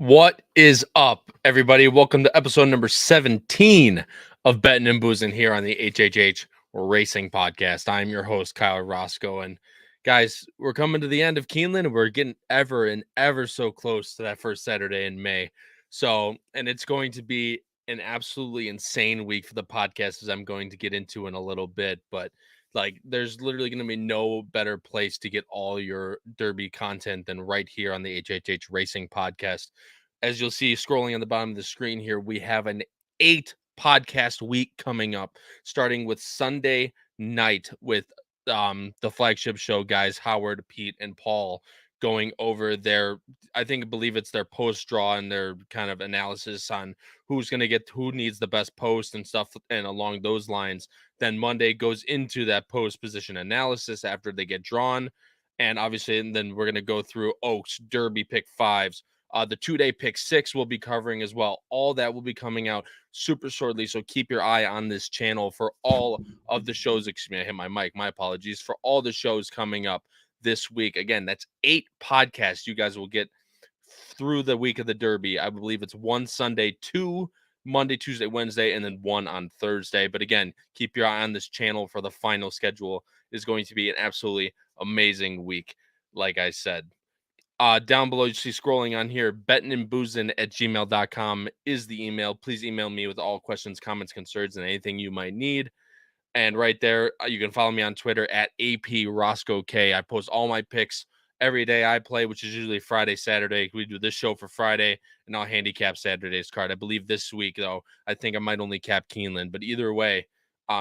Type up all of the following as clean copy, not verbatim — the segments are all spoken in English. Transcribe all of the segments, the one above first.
What is up, everybody? Welcome to episode number 17 of Bettin N Boozin here on the HHH Racing Podcast. I'm your host, Kyle Roscoe. And guys, we're coming to the end of Keeneland. We're getting ever and ever so close to that first Saturday in May. And it's going to be an absolutely insane week for the podcast, as I'm going to get into in a little bit. But there's literally going to be no better place to get all your Derby content than right here on the HHH Racing Podcast. As you'll see scrolling on the bottom of the screen here, we have an 8 podcast week coming up, starting with Sunday night with the flagship show guys, Howard, Pete, and Paul, going over their, I believe it's their post draw and their kind of analysis on who needs the best post and stuff, and along those lines. Then Monday goes into that post position analysis after they get drawn. And obviously, and then we're going to go through Oaks, Derby pick fives. The 2-day pick 6 will be covering as well. All that will be coming out super shortly. So keep your eye on this channel for all of the shows. Excuse me, I hit my mic. My apologies. For all the shows coming up this week. Again, that's 8 podcasts you guys will get through the week of the Derby. I believe it's 1 Sunday, 2 Monday, Tuesday, Wednesday, and then 1 on Thursday. But again, keep your eye on this channel for the final schedule. Is going to be an absolutely amazing week, like I said. Down below, you see scrolling on here, bettinandboozin@gmail.com is the email. Please email me with all questions, comments, concerns, and anything you might need. And right there, you can follow me on Twitter at APRoscoeK. I post all my picks every day I play, which is usually Friday, Saturday. We do this show for Friday, and I'll handicap Saturday's card. I believe this week, though, I think I might only cap Keeneland. But either way,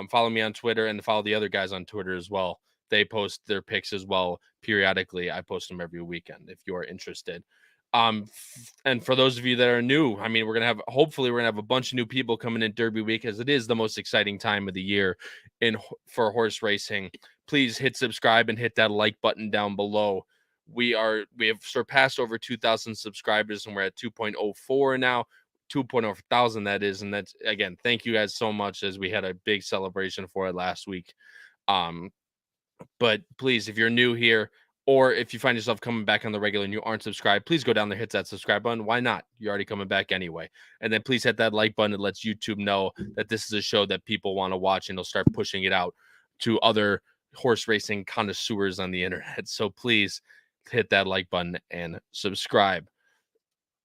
follow me on Twitter and follow the other guys on Twitter as well. They post their picks as well periodically. I post them every weekend if you're interested. And for those of you that are new, I mean, hopefully we're gonna have a bunch of new people coming in Derby week, as it is the most exciting time of the year for horse racing. Please hit subscribe and hit that like button down below. We have surpassed over 2,000 subscribers, and we're at 2.04 now, 2.0 thousand that is. And that's, again, thank you guys so much, as we had a big celebration for it last week. But please, if you're new here, or if you find yourself coming back on the regular and you aren't subscribed, please go down there, hit that subscribe button. Why not? You're already coming back anyway. And then please hit that like button. It lets YouTube know that this is a show that people want to watch, and they'll start pushing it out to other horse racing connoisseurs on the internet. So please hit that like button and subscribe.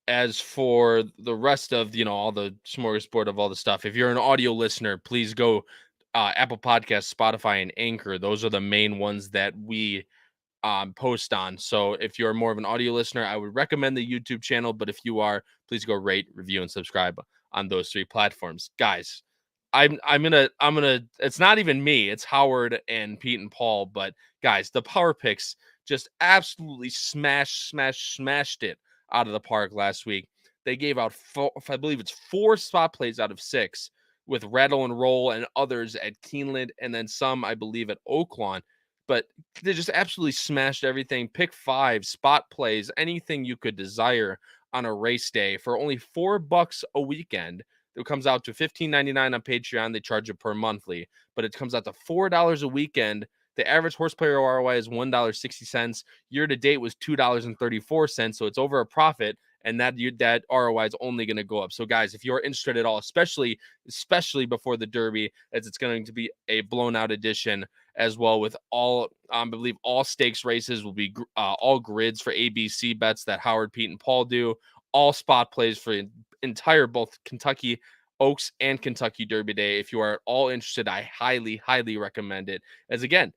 As for the rest of, all the smorgasbord of all the stuff, if you're an audio listener, please go Apple Podcasts, Spotify, and Anchor. Those are the main ones that we post on. So if you're more of an audio listener, I would recommend the YouTube channel. But if you are, please go rate, review, and subscribe on those 3 platforms. Guys, I'm gonna it's not even me, it's Howard and Pete and Paul. But guys, the power picks just absolutely smashed it out of the park last week. They gave out I believe it's 4 spot plays out of 6, with Rattle and Roll and others at Keeneland, and then some, I believe, at Oaklawn. But they just absolutely smashed everything. Pick 5, spot plays, anything you could desire on a race day for only $4 a weekend. It comes out to $15.99 on Patreon. They charge it per monthly, but it comes out to $4 a weekend. The average horse player ROI is $1.60. Year to date was $2.34, so it's over a profit, and that ROI is only going to go up. So guys, if you're interested at all, especially before the Derby, as it's going to be a blown out edition as well, with all, I believe all stakes races will be all grids for ABC bets that Howard, Pete, and Paul do, all spot plays for entire both Kentucky Oaks and Kentucky Derby Day. If you are at all interested, I highly recommend it, as again,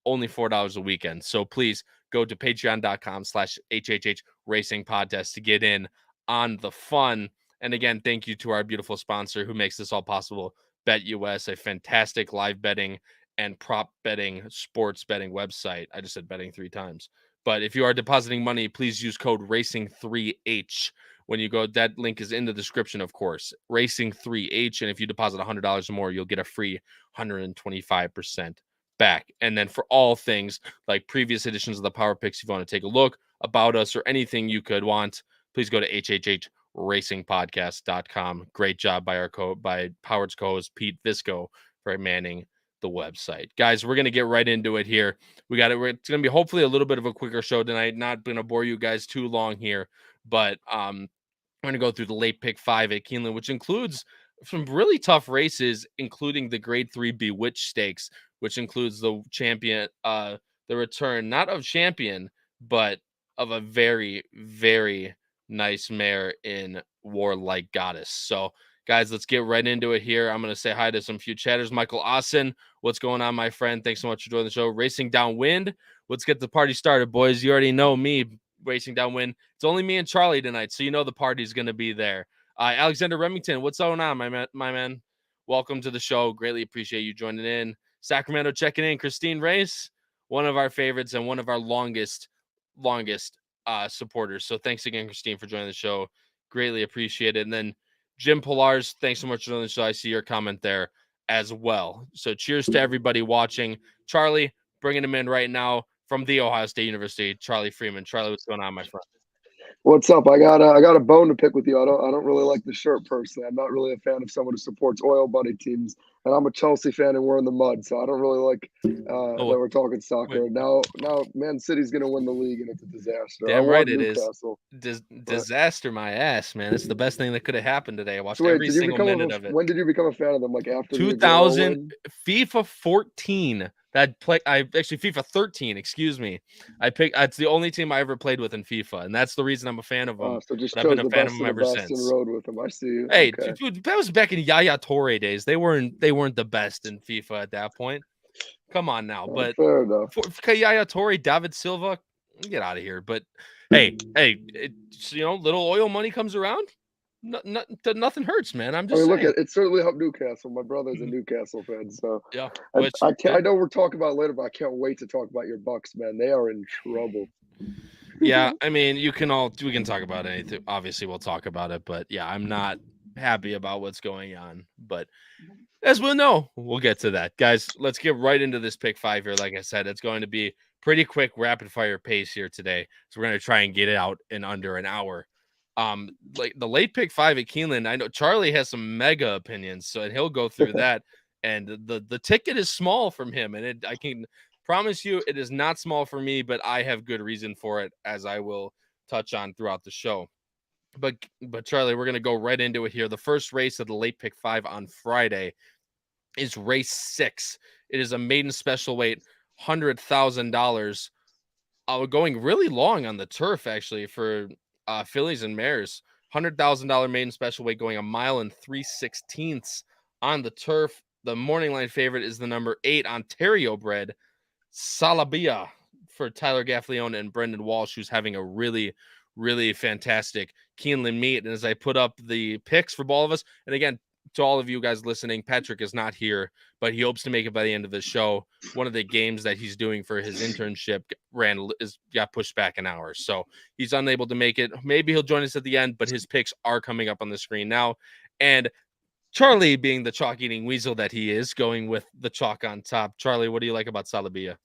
only $4 a weekend. So please go to patreon.com/HHH Racing Podcast to get in on the fun. And again, thank you to our beautiful sponsor who makes this all possible, BetUS, a fantastic live betting and prop betting, sports betting website. I just said betting 3 times. But if you are depositing money, please use code RACING3H. When you go, that link is in the description, of course, RACING3H. And if you deposit $100 or more, you'll get a free 125% back. And then for all things like previous editions of the Power Picks, if you want to take a look about us or anything you could want, please go to HHHRacingPodcast.com. Great job by Howard's co-host Pete Visco for manning the website. Guys, we're going to get right into it here. It's going to be hopefully a little bit of a quicker show tonight. Not going to bore you guys too long here, but We're going to go through the late pick 5 at Keeneland, which includes some really tough races, including the grade 3 Bewitch Stakes, which includes the champion, the return, not of champion, but of a very, very nice mare in Warlike Goddess. So, guys, let's get right into it here. I'm going to say hi to some few chatters. Michael Austin, what's going on, my friend? Thanks so much for joining the show. Racing Downwind, let's get the party started, boys. You already know me, Racing Downwind. It's only me and Charlie tonight, so you know the party's going to be there. Alexander Remington, what's going on, my man? Welcome to the show. Greatly appreciate you joining in. Sacramento checking in. Christine Race, one of our favorites and one of our longest supporters. So thanks again, Christine, for joining the show. Greatly appreciate it. And then Jim Pilars, thanks so much for joining the show. I see your comment there as well. So cheers to everybody watching. Charlie, bringing him in right now from the Ohio State University, Charlie Freeman. Charlie, what's going on, my friend? What's up? I got a bone to pick with you. I don't really like the shirt personally. I'm not really a fan of someone who supports oil buddy teams, and I'm a Chelsea fan and we're in the mud, so I don't really like that we're talking soccer. Wait. Now Man City's gonna win the league and it's a disaster. Damn right it Newcastle, is. Disaster my ass, man. It's the best thing that could have happened today. I watched every single minute of it. When did you become a fan of them? Like after 2000 FIFA 14. FIFA 13, excuse me. It's the only team I ever played with in FIFA, and that's the reason I'm a fan of them. So just I've been a fan of them ever since. And rode with them. I see you. Hey, okay. Dude, that was back in Yaya Toure days. They weren't the best in FIFA at that point. Come on now, but fair enough. For Yaya Toure, David Silva, get out of here. But hey, little oil money comes around. Nothing hurts, man. I'm just saying. Look, it certainly helped Newcastle. My brother's a Newcastle fan, so yeah. I know we're talking about it later, but I can't wait to talk about your Bucks, man. They are in trouble. Yeah, I mean, we can talk about anything. Obviously, we'll talk about it, but yeah, I'm not happy about what's going on. But as we'll know, we'll get to that, guys. Let's get right into this pick 5 here. Like I said, it's going to be pretty quick, rapid fire pace here today. So we're going to try and get it out in under an hour. Like the late pick 5 at Keeneland, I know Charlie has some mega opinions, so he'll go through that. And the ticket is small from him, and I can promise you it is not small for me, but I have good reason for it, as I will touch on throughout the show. But Charlie, we're gonna go right into it here. The first race of the late pick 5 on Friday is race 6. It is a maiden special weight, $100,000. Going really long on the turf actually for fillies and mares. $100,000 maiden special weight going 1 mile and 3/16 on the turf. The morning line favorite is the number 8 Ontario bred Salabia for Tyler Gaffleone and Brendan Walsh, who's having a really, really fantastic Keeneland meet. And as I put up the picks for all of us, and again, to all of you guys listening, Patrick is not here, but he hopes to make it by the end of the show. One of the games that he's doing for his internship got pushed back an hour, so he's unable to make it. Maybe he'll join us at the end, but his picks are coming up on the screen now. And Charlie, being the chalk eating weasel that he is, going with the chalk on top. Charlie, what do you like about Salabia?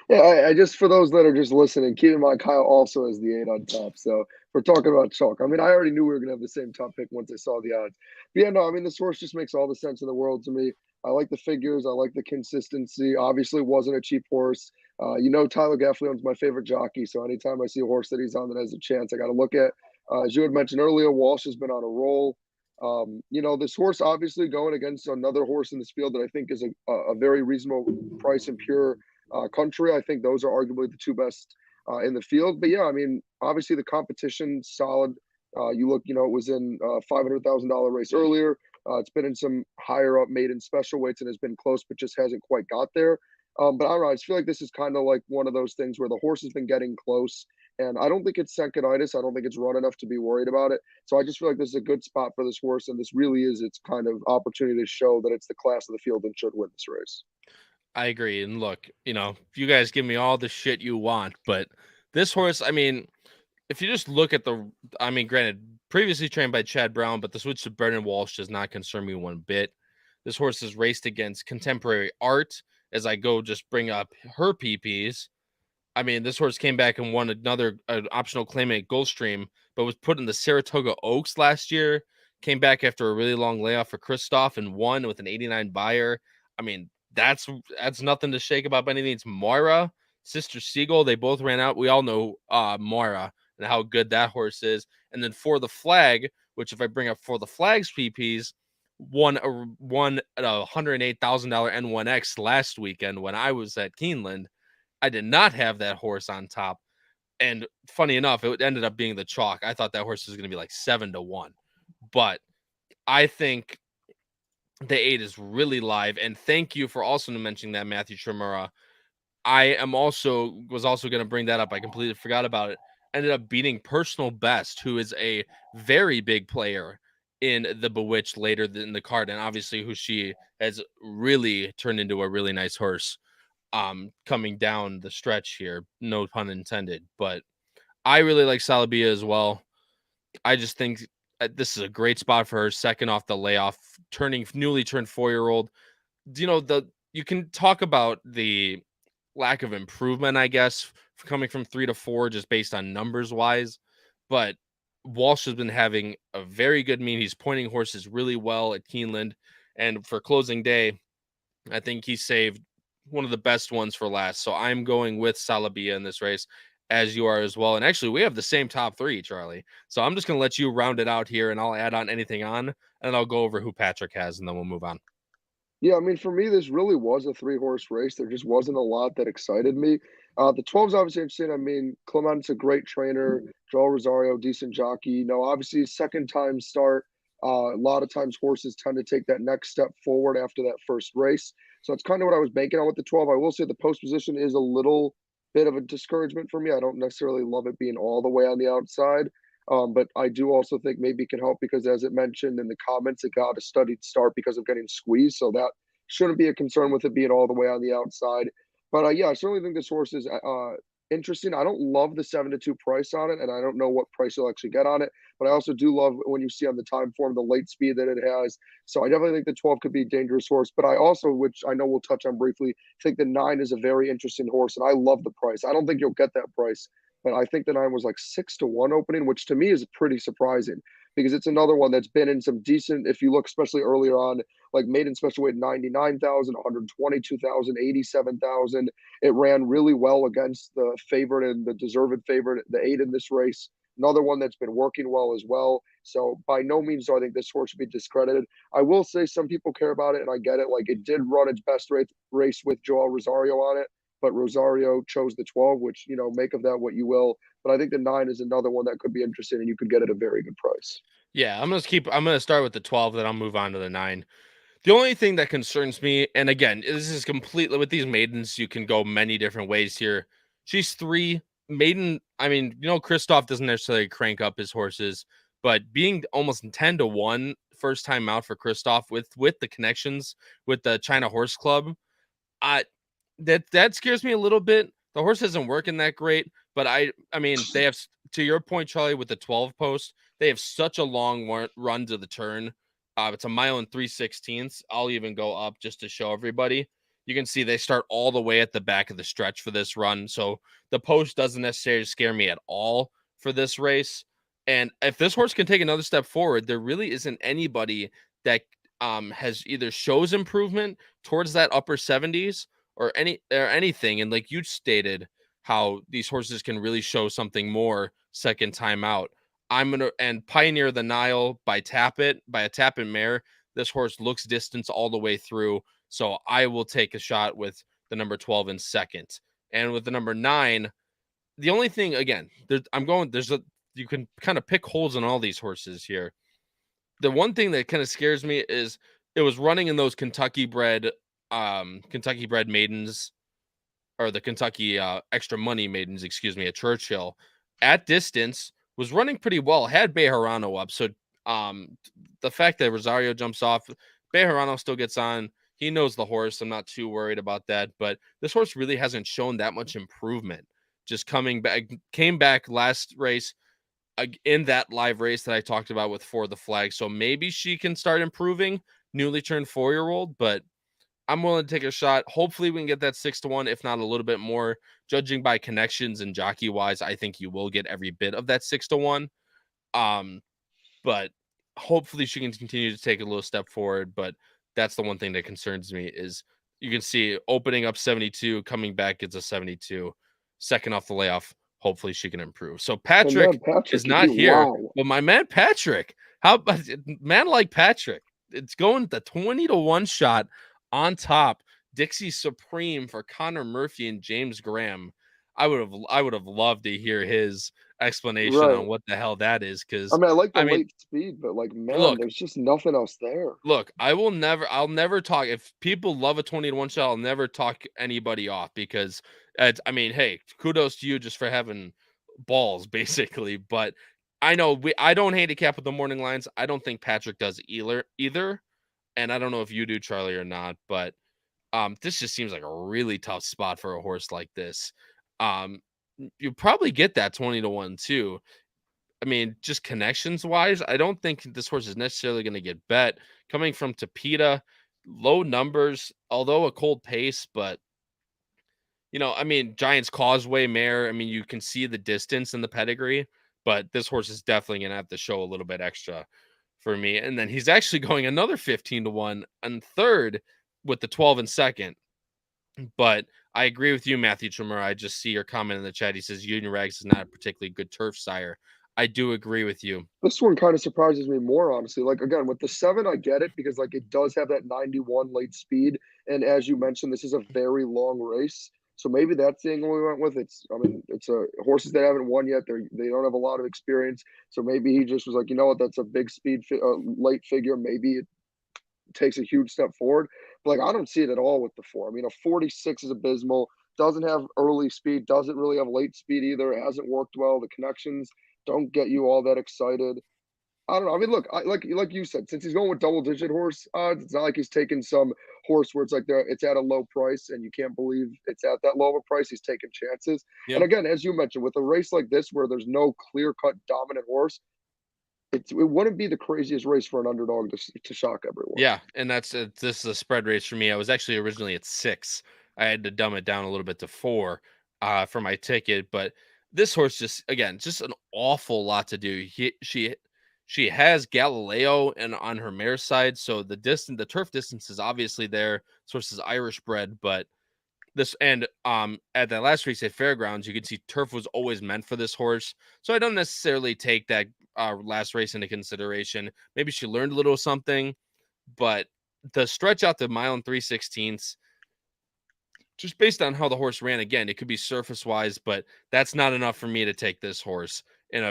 Yeah, I just, for those that are just listening, keep in mind Kyle also has the 8 on top. So we're talking about chalk. I mean, I already knew we were going to have the same top pick once I saw the odds. But yeah, no, I mean, this horse just makes all the sense in the world to me. I like the figures. I like the consistency. Obviously, wasn't a cheap horse. Tyler Gaffleone's my favorite jockey. So anytime I see a horse that he's on that has a chance, I got to look at. As you had mentioned earlier, Walsh has been on a roll. This horse obviously going against another horse in this field that I think is a very reasonable price and pure country. I think those are arguably the two best in the field. But yeah, I mean, obviously the competition solid. You look, it was in a $500,000 race earlier. It's been in some higher up maiden special weights and has been close, but just hasn't quite got there. But I don't know. I just feel like this is kind of like one of those things where the horse has been getting close. And I don't think it's seconditis. I don't think it's run enough to be worried about it. So I just feel like this is a good spot for this horse. And this really is its kind of opportunity to show that it's the class of the field and should win this race. I agree. And look, you guys give me all the shit you want, but this horse, I mean, if you just look at granted, previously trained by Chad Brown, but the switch to Brendan Walsh does not concern me one bit. This horse has raced against Contemporary Art. As I go just bring up her PPs, I mean, this horse came back and won another optional claimant at Gulfstream, but was put in the Saratoga Oaks last year. Came back after a really long layoff for Christoph and won with an 89 buyer. I mean, that's nothing to shake about by any means. Moira, Sister Siegel, they both ran out. We all know Moira and how good that horse is. And then For the Flag, which if I bring up For the Flag's PPs, won at a $108,000 N1X last weekend when I was at Keeneland. I did not have that horse on top. And funny enough, it ended up being the chalk. I thought that horse was going to be like 7-1. But I think the 8 is really live. And thank you for also mentioning that, Matthew Tremura. I was also going to bring that up. I completely forgot about it. Ended up beating Personal Best, who is a very big player in the Bewitch later in the card, and obviously who she has really turned into a really nice horse coming down the stretch here, no pun intended. But I really like Salabia as well. I just think this is a great spot for her, second off the layoff, newly turned 4-year-old. You can talk about the lack of improvement, I guess, coming from 3 to 4 just based on numbers wise, but Walsh has been having a very good meet. He's pointing horses really well at Keeneland, and for closing day, I think he saved one of the best ones for last. So I'm going with Salabia in this race, as you are as well. And actually, we have the same top 3, Charlie. So I'm just going to let you round it out here, and I'll add on anything on, and I'll go over who Patrick has, and then we'll move on. Yeah, I mean, for me, this really was a 3-horse race. There just wasn't a lot that excited me. The 12's obviously interesting. I mean, Clement's a great trainer. Joel Rosario, decent jockey. Obviously, second time start. A lot of times horses tend to take that next step forward after that first race. So that's kind of what I was banking on with the 12. I will say the post position is a little bit of a discouragement for me. I don't necessarily love it being all the way on the outside. But I do also think maybe it can help because, as it mentioned in the comments, it got a studied start because of getting squeezed. So that shouldn't be a concern with it being all the way on the outside. But yeah, I certainly think this horse is interesting. I don't love the 7-2 price on it, and I don't know what price you'll actually get on it. But I also do love when you see on the time form the late speed that it has. So I definitely think the 12 could be a dangerous horse. But I also, which I know we'll touch on briefly, think the 9 is a very interesting horse, and I love the price. I don't think you'll get that price, but I think the 9 was like 6-1 opening, which to me is pretty surprising because it's another one that's been in some decent, if you look especially earlier on, like maiden special weight 99,000, 122,000, 87,000. It ran really well against the favorite and the deserved favorite, the 8 in this race. Another one that's been working well as well. So by no means do I think this horse should be discredited. I will say some people care about it, and I get it. Like it did run its best race with Joel Rosario on it, but Rosario chose the 12, which, make of that what you will. But I think the 9 is another one that could be interesting, and you could get at a very good price. Yeah, I'm gonna start with the 12, then I'll move on to the 9. The only thing that concerns me, and again, this is completely with these maidens, you can go many different ways here. She's 3 maiden. I mean, Christoph doesn't necessarily crank up his horses, but being almost 10-1 first time out for Christoph with the connections with the China Horse Club, that scares me a little bit. The horse isn't working that great, but I mean, they have, to your point, Charlie, with the 12 post, they have such a long run to the turn. It's 1 mile and 3/16. I'll even go up just to show everybody. You can see they start all the way at the back of the stretch for this run. So the post doesn't necessarily scare me at all for this race. And if this horse can take another step forward, there really isn't anybody that has either shows improvement towards that upper 70s or anything. And like you stated, how these horses can really show something more second time out. And Pioneer the Nile by a tap it mare. This horse looks distance all the way through. So I will take a shot with the number 12 in second. And with the number 9, the only thing, again, you can kind of pick holes in all these horses here. The one thing that kind of scares me is it was running in those Kentucky bred maidens, or the Kentucky extra money maidens, at Churchill, at distance, was running pretty well, had Bejarano up. So the fact that Rosario jumps off, Bejarano still gets on. He knows the horse. I'm not too worried about that. But this horse really hasn't shown that much improvement. Just came back last race in that live race that I talked about with For the Flag. So maybe she can start improving, newly turned 4-year-old, but I'm willing to take a shot. Hopefully we can get that 6-1, if not a little bit more. Judging by connections and jockey wise, I think you will get every bit of that 6-1. But hopefully she can continue to take a little step forward. But that's the one thing that concerns me is you can see opening up 72, coming back, it's a 72. Second off the layoff, hopefully she can improve. So And Patrick then Patrick, is not here, wow. but my man Patrick, how about man like Patrick? It's going the 20-1 shot on top. Dixie Supreme for Connor Murphy and James Graham. I would have loved to hear his explanation Right. on what the hell that is, I because mean, I like the I mean, late speed, but like, man, look, there's just nothing else there. I'll never talk. If people love a 20-1 shot, I'll never talk anybody off, because I mean, hey, kudos to you just for having balls, basically. But I know I don't handicap with the morning lines. I don't think Patrick does either. And I don't know if you do, Charlie, or not, but this just seems like a really tough spot for a horse like this. You probably get that 20-1 too. I mean, just connections wise, I don't think this horse is necessarily going to get bet. Coming from Tapeta, low numbers, although a cold pace, but I mean, Giants Causeway mare. I mean, you can see the distance and the pedigree, but this horse is definitely going to have to show a little bit extra for me. And then he's actually going another 15-1 and third with the 12 and second. But I agree with you, Matthew Tremor. I just see your comment in the chat. He says Union Rags is not a particularly good turf sire. I do agree with you. This one kind of surprises me more, honestly. Like, again, with the 7, I get it because like it does have that 91 late speed, and as you mentioned, this is a very long race. So maybe that's the angle we went with. I mean, it's a horses that haven't won yet. They don't have a lot of experience. So maybe he just was like, you know what, that's a big speed late figure. Maybe it takes a huge step forward. But like, I don't see it at all with the 4. I mean, a 46 is abysmal. Doesn't have early speed. Doesn't really have late speed either. It hasn't worked well. The connections don't get you all that excited. I don't know. I mean, look, like you said, since he's going with double digit horse odds, it's not like he's taking some horse where it's like it's at a low price and you can't believe it's at that low of a price. He's taking chances. And Yep. again, as you mentioned, with a race like this where there's no clear cut dominant horse, it wouldn't be the craziest race for an underdog to shock everyone. Yeah, and this is a spread race for me. I was actually originally at 6. I had to dumb it down a little bit to 4 for my ticket, but this horse just an awful lot to do. She has Galileo and on her mare side, so the turf distance is obviously there. This horse is Irish bred, but at that last race at Fairgrounds, you can see turf was always meant for this horse. So I don't necessarily take that last race into consideration. Maybe she learned a little something, but the stretch out the mile and 3/16, just based on how the horse ran, again, it could be surface wise, but that's not enough for me to take this horse in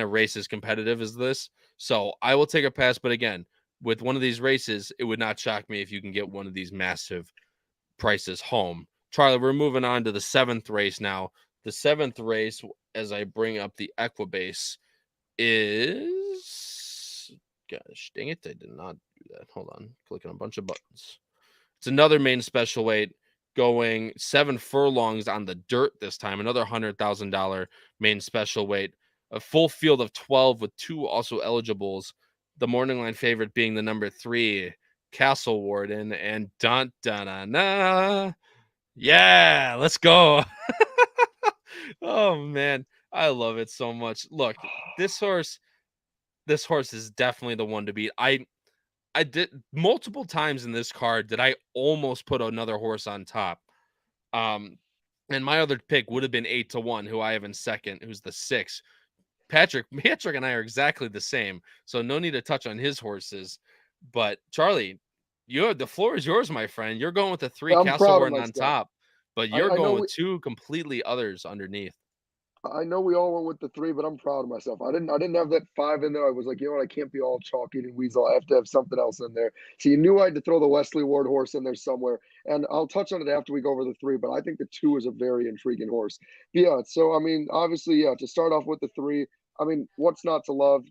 a race as competitive as this. So I will take a pass. But again, with one of these races, it would not shock me if you can get one of these massive prices home. Charlie, we're moving on to the 7th race now. The 7th race, as I bring up the Equibase, is... Gosh, dang it, I did not do that. Hold on, clicking a bunch of buttons. It's another main special weight, going 7 furlongs on the dirt this time. Another $100,000 main special weight. A full field of 12 with 2 also eligibles. The morning line favorite being the number 3, Castle Warden, and dun dun dun dun. Yeah, let's go. Oh man, I love it so much. Look, this horse is definitely the one to beat. I did multiple times in this card that I almost put another horse on top. And my other pick would have been 8-1, who I have in second, who's the 6. Patrick and I are exactly the same, so no need to touch on his horses. But Charlie, the floor is yours, my friend. You're going with the 3 I'm Castle proud of Warden on myself. top, but you're I going know with 2 completely others underneath. I know we all went with the 3, but I'm proud of myself. I didn't have that 5 in there. I was like, you know what? I can't be all chalk eating weasel. I have to have something else in there. So you knew I had to throw the Wesley Ward horse in there somewhere. And I'll touch on it after we go over the 3, but I think the 2 is a very intriguing horse. But yeah, so I mean, obviously, yeah, to start off with the 3, I mean, what's not to love?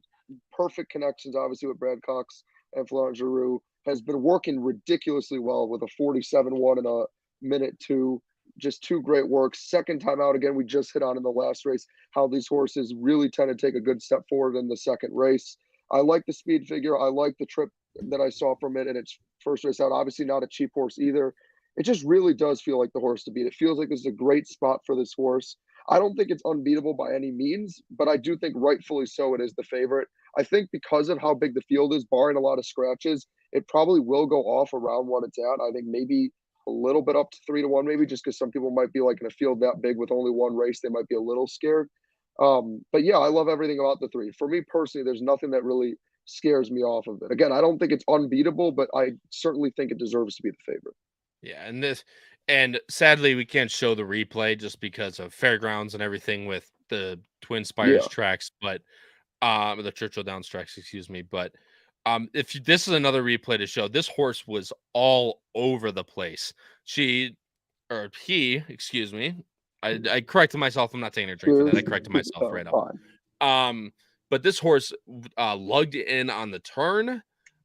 Perfect connections, obviously, with Brad Cox and Florent Giroux. Has been working ridiculously well with a 47-1 and a minute 2. Just 2 great works. Second time out, again, we just hit on in the last race how these horses really tend to take a good step forward in the second race. I like the speed figure. I like the trip that I saw from it in its first race out. Obviously, not a cheap horse either. It just really does feel like the horse to beat. It feels like this is a great spot for this horse. I don't think it's unbeatable by any means, but I do think rightfully so it is the favorite. I think because of how big the field is, barring a lot of scratches, it probably will go off around what it's at. I think maybe a little bit up to 3-1, maybe just because some people might be like in a field that big with only one race, they might be a little scared. But yeah, I love everything about the three. For me personally, there's nothing that really scares me off of it. Again, I don't think it's unbeatable, but I certainly think it deserves to be the favorite. Yeah, and sadly we can't show the replay just because of fairgrounds and everything with the Twin Spires Yeah, tracks, but the Churchill Downs tracks, excuse me. But this is another replay to show, this horse was all over the place. Excuse me. I corrected myself. I'm not taking a drink for that. I corrected myself oh, right up. fine. But this horse lugged in on the turn,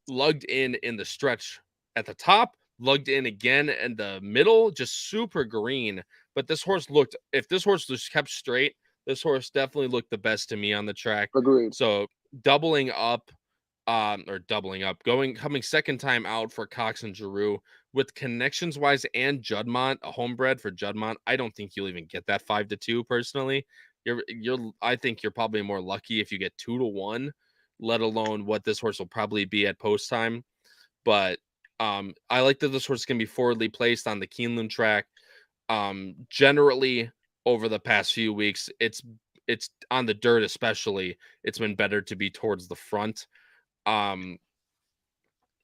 lugged in the stretch at the top, lugged in again in the middle, just super green. But this horse looked, if this horse just kept straight, this horse definitely looked the best to me on the track. Agreed. So coming second time out for Cox and Giroux with connections wise and Juddmonte, a homebred for Juddmonte. I don't think you'll even get that 5-2 personally. I think you're probably more lucky if you get 2-1, let alone what this horse will probably be at post time. But I like that this horse can be forwardly placed on the Keeneland track. Generally over the past few weeks, it's on the dirt, especially, it's been better to be towards the front.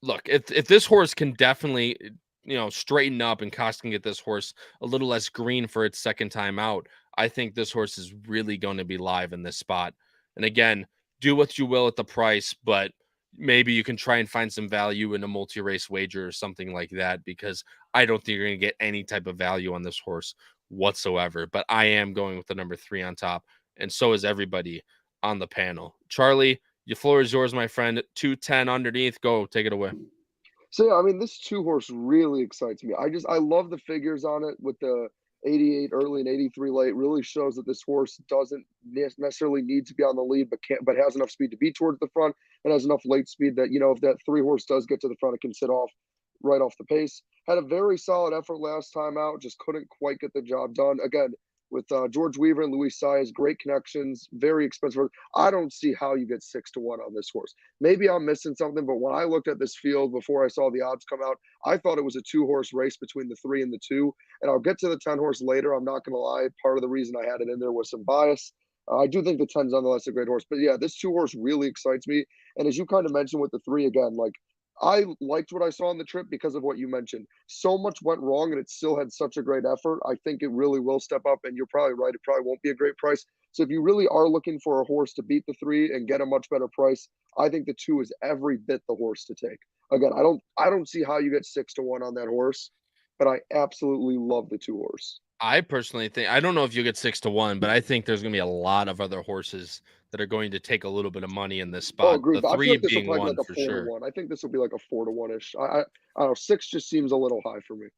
Look, if this horse can definitely, straighten up and Cox can get this horse a little less green for its second time out, I think this horse is really going to be live in this spot. And again, do what you will at the price, but maybe you can try and find some value in a multi-race wager or something like that, because I don't think you're going to get any type of value on this horse whatsoever. But I am going with the number 3 on top, and so is everybody on the panel. Charlie, your floor is yours, my friend. 210 underneath. Go, take it away. So yeah, I mean, this two horse really excites me. I love the figures on it with the 88 early and 83 late. Really shows that this horse doesn't necessarily need to be on the lead, but has enough speed to be towards the front and has enough late speed that, if that 3 horse does get to the front, it can sit off right off the pace. Had a very solid effort last time out, just couldn't quite get the job done. Again, with George Weaver and Luis Saez, great connections, very expensive. I don't see how you get 6-1 on this horse. Maybe I'm missing something, but when I looked at this field before I saw the odds come out, I thought it was a 2-horse race between the 3 and the 2. And I'll get to the 10-horse later. I'm not going to lie. Part of the reason I had it in there was some bias. I do think the 10's nonetheless a great horse. But yeah, this 2-horse really excites me. And as you kind of mentioned with the 3 again, like, I liked what I saw on the trip because of what you mentioned. So much went wrong, and it still had such a great effort. I think it really will step up, and you're probably right. It probably won't be a great price. So if you really are looking for a horse to beat the 3 and get a much better price, I think the 2 is every bit the horse to take. Again, I don't see how you get 6-1 on that horse, but I absolutely love the 2 horse. I personally think, I don't know if you get 6-1, but I think there's going to be a lot of other horses that are going to take a little bit of money in this Oh, spot. agreed. The But I feel 3 like this will being probably be one like a for 4 to sure. 1. I think this will be like a 4 to 1 ish. I don't know. 6 just seems a little high for me.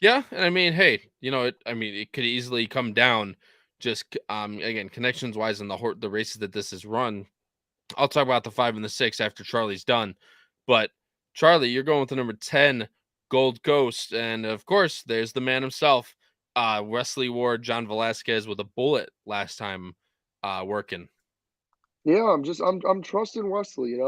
Yeah, and I mean, hey, it could easily come down. Just again, connections wise in the races that this is run. I'll talk about the 5 and the 6 after Charlie's done. But Charlie, you're going with the number 10, Gold Ghost, and of course, there's the man himself, Wesley Ward, John Velasquez with a bullet last time working. Yeah, I'm trusting Wesley,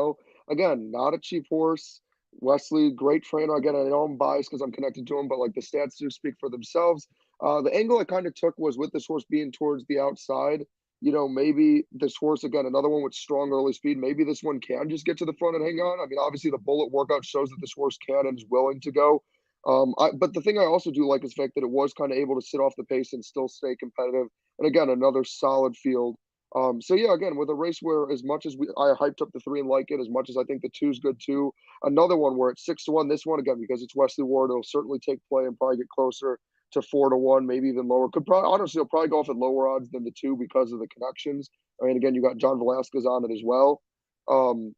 Again, not a cheap horse. Wesley, great trainer. Again, I know I'm biased because I'm connected to him, but like the stats do speak for themselves. The angle I kind of took was with this horse being towards the outside. Maybe this horse, again, another one with strong early speed. Maybe this one can just get to the front and hang on. I mean, obviously the bullet workout shows that this horse can and is willing to go. But the thing I also do like is the fact that it was kind of able to sit off the pace and still stay competitive. And again, another solid field. So yeah, again, with a race where as much as I hyped up the 3 and like it, as much as I think the 2's good too, another one where it's 6-1. This one again, because it's Wesley Ward, it'll certainly take play and probably get closer to 4-1, maybe even lower. Honestly, it'll probably go off at lower odds than the 2 because of the connections. I mean, again, you got John Velasquez on it as well. So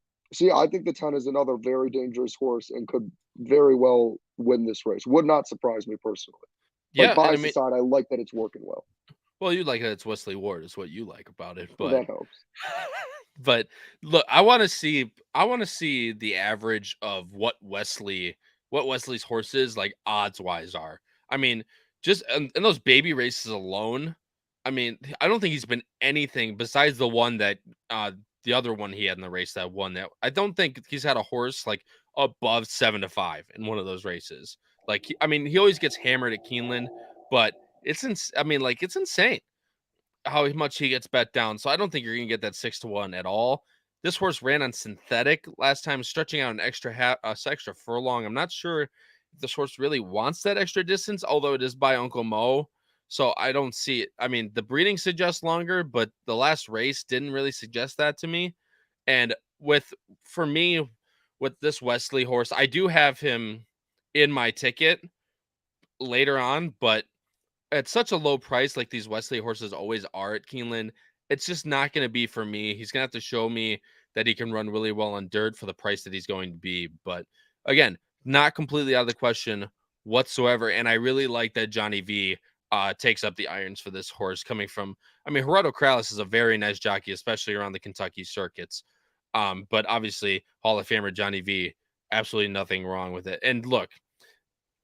yeah, I think the 10 is another very dangerous horse and could very well win this race. Would not surprise me personally. Yeah, But and I bias mean, aside, I like that it's working well. well, you like that it's Wesley Ward is what you like about it, Well, but that helps. but look, I want to see the average of what Wesley's horses like odds wise are. I mean, just in those baby races alone, I mean, I don't think he's been anything besides the one that the other one he had in the race that won that. I don't think he's had a horse like above 7-5 in one of those races. Like, he always gets hammered at Keeneland, but it's insane how much he gets bet down. So I don't think you're going to get that 6-1 at all. This horse ran on synthetic last time, stretching out an extra furlong. I'm not sure if this horse really wants that extra distance, although it is by Uncle Mo. So I don't see it. The breeding suggests longer, but the last race didn't really suggest that to me. And for me, with this Wesley horse, I do have him in my ticket later on, but at such a low price like these Wesley horses always are at Keeneland, it's just not going to be for me. He's going to have to show me that he can run really well on dirt for the price that he's going to be. But again, not completely out of the question whatsoever. And I really like that Johnny V takes up the irons for this horse coming from, Gerardo Corrales is a very nice jockey, especially around the Kentucky circuits. But obviously Hall of Famer Johnny V, absolutely nothing wrong with it. And look,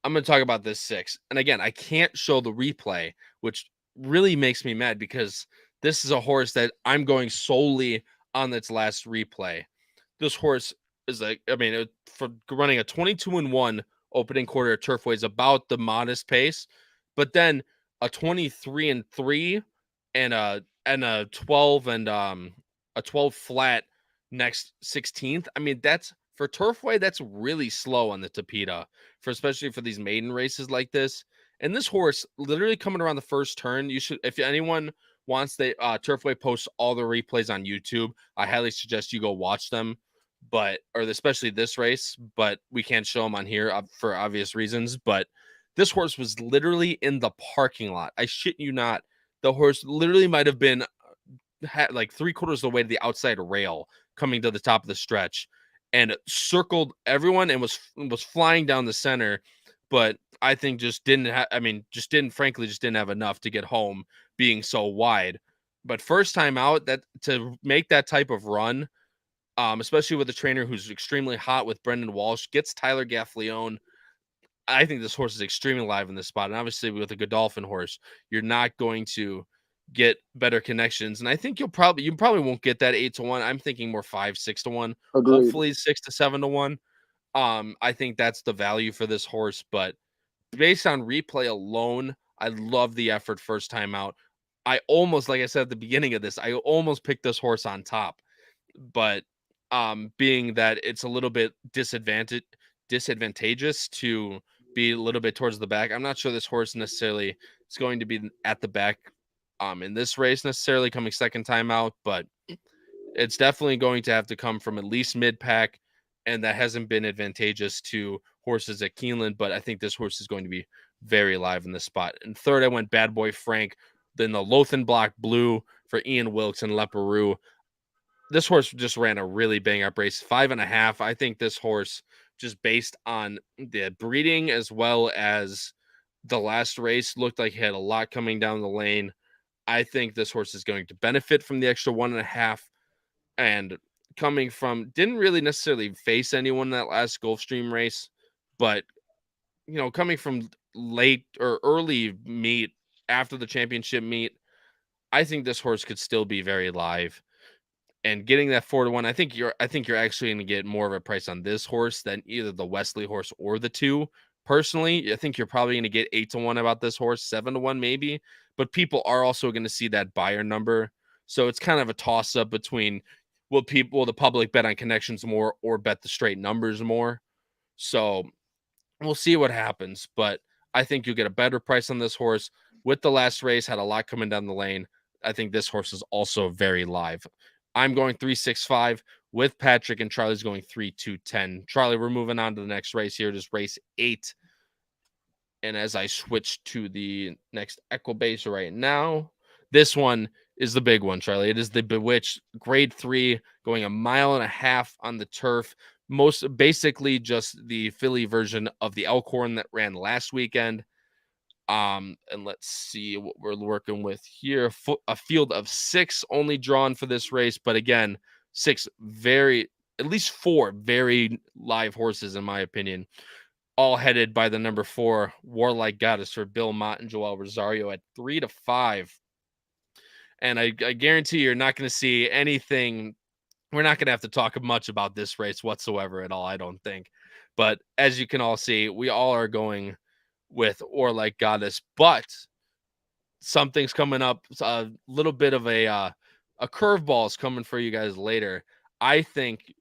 I'm going to talk about this 6. And again, I can't show the replay, which really makes me mad because this is a horse that I'm going solely on its last replay. This horse is for running a 22-1 opening quarter at Turfway is about the modest pace, but then a 23-3 and a 12 and a 12 flat next 16th. That's for Turfway, that's really slow on the Tapeta, especially for these maiden races like this. And this horse, literally coming around the first turn, you should, if anyone wants, Turfway posts all the replays on YouTube. I highly suggest you go watch them, especially this race, but we can't show them on here for obvious reasons. But this horse was literally in the parking lot. I shit you not. The horse literally might have been like 3/4 of the way to the outside rail coming to the top of the stretch, and circled everyone and was flying down the center, but I think just didn't have enough to get home being so wide. But first time out, that to make that type of run, especially with a trainer who's extremely hot with Brendan Walsh, gets Tyler Gaffleone. I think this horse is extremely live in this spot. And obviously with a Godolphin horse, you're not going to get better connections. And I think you probably won't get that 8-1. I'm thinking more 5-6-1. Agreed. Hopefully 6-7-1. I think that's the value for this horse, but based on replay alone, I love the effort first time out. I almost, like I said at the beginning of this, I almost picked this horse on top, but being that it's a little bit disadvantageous to be a little bit towards the back, I'm not sure this horse necessarily is going to be at the back in this race necessarily coming second time out, but it's definitely going to have to come from at least mid-pack, and that hasn't been advantageous to horses at Keeneland, but I think this horse is going to be very live in this spot. And third, I went Bad Boy Frank, then the Lothian Block Blue for Ian Wilkes and Leparoux. This horse just ran a really bang-up race, 5.5. I think this horse, just based on the breeding as well as the last race, looked like he had a lot coming down the lane. I think this horse is going to benefit from the extra 1.5, and didn't really necessarily face anyone in that last Gulfstream race, but coming from late or early meet after the championship meet, I think this horse could still be very live. And getting that 4-1, I think you're actually going to get more of a price on this horse than either the Wesley horse or the 2. Personally, I think you're probably going to get 8-1 about this horse, 7-1 maybe, but people are also going to see that buyer number. So it's kind of a toss up between will the public bet on connections more or bet the straight numbers more. So we'll see what happens, but I think you'll get a better price on this horse. With the last race, had a lot coming down the lane. I think this horse is also very live. I'm going 3-6-5 with Patrick, and Charlie's going 3-2-10. Charlie, we're moving on to the next race here, just race 8. And as I switch to the next Equibase right now, this one is the big one, Charlie. It is the Bewitch Grade 3, going 1.5 miles on the turf. Most basically just the filly version of the Elkhorn that ran last weekend. And let's see what we're working with here. A field of 6 only drawn for this race, but again, at least 4 very live horses, in my opinion, all headed by the number 4 Warlike Goddess for Bill Mott and Joel Rosario at 3-5. And I guarantee you're not going to see anything. We're not going to have to talk much about this race whatsoever at all, I don't think. But as you can all see, we all are going with Or Like Goddess, but something's coming up. A little bit of a curveball is coming for you guys later. I think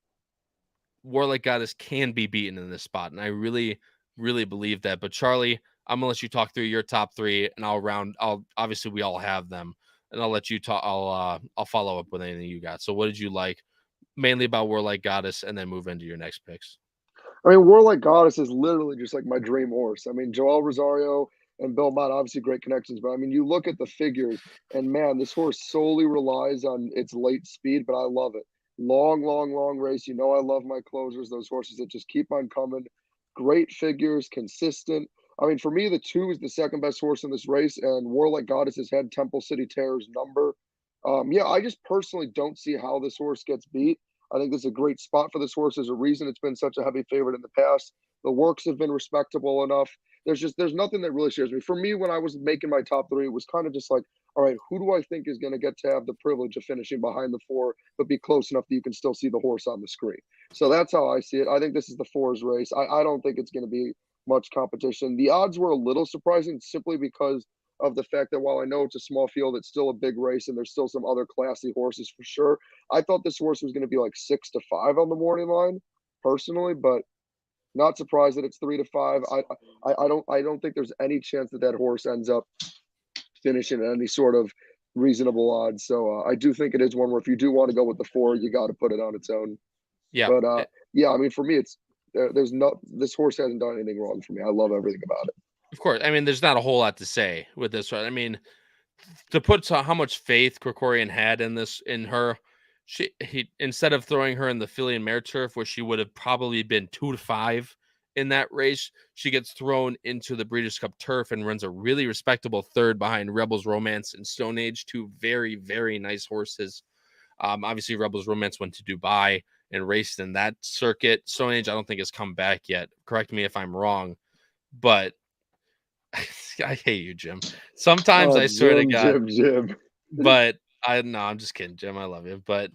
War Like Goddess can be beaten in this spot, and I really, really believe that. But Charlie, I'm gonna let you talk through your top three, and I'll obviously we all have them, and I'll let you talk. I'll follow up with anything you got. So, what did you like mainly about War Like Goddess, and then move into your next picks? I mean, War Like Goddess is literally just like my dream horse. I mean, Joel Rosario and Belmont, obviously great connections, but I mean, you look at the figures, and man, this horse solely relies on its late speed, but I love it. Long, long, long race. You know, I love my closers, those horses that just keep on coming. Great figures, consistent. I mean, for me, the 2 is the second best horse in this race, and War Like Goddess has had Temple City Terror's number. Yeah, I just personally don't see how this horse gets beat. I think this is a great spot for this horse. There's a reason it's been such a heavy favorite in the past. The works have been respectable enough. There's nothing that really scares me. For me, when I was making my top 3, it was kind of just like, all right, who do I think is going to get to have the privilege of finishing behind the 4, but be close enough that you can still see the horse on the screen? So that's how I see it. I think this is the 4's race. I don't think it's going to be much competition. The odds were a little surprising simply because of the fact that while I know it's a small field, it's still a big race and there's still some other classy horses for sure. I thought this horse was going to be like 6-5 on the morning line, personally, but not surprised that it's 3-5. I don't think there's any chance that that horse ends up finishing at any sort of reasonable odds. So I do think it is one where if you do want to go with the 4, you got to put it on its own. Yeah, But yeah, I mean, for me, it's there's no this horse hasn't done anything wrong for me. I love everything about it. of course. I mean, there's not a whole lot to say with this one. I mean, to put how much faith Krikorian had in her, he instead of throwing her in the filly and mare turf where she would have probably been 2-5 in that race, she gets thrown into the Breeders' Cup turf and runs a really respectable third behind Rebels Romance and Stone Age, 2 very, very nice horses. Obviously, Rebels Romance went to Dubai and raced in that circuit. Stone Age, I don't think has come back yet. Correct me if I'm wrong, but I hate you, Jim. Sometimes I swear to God, Jim. but I'm just kidding, Jim. I love you, but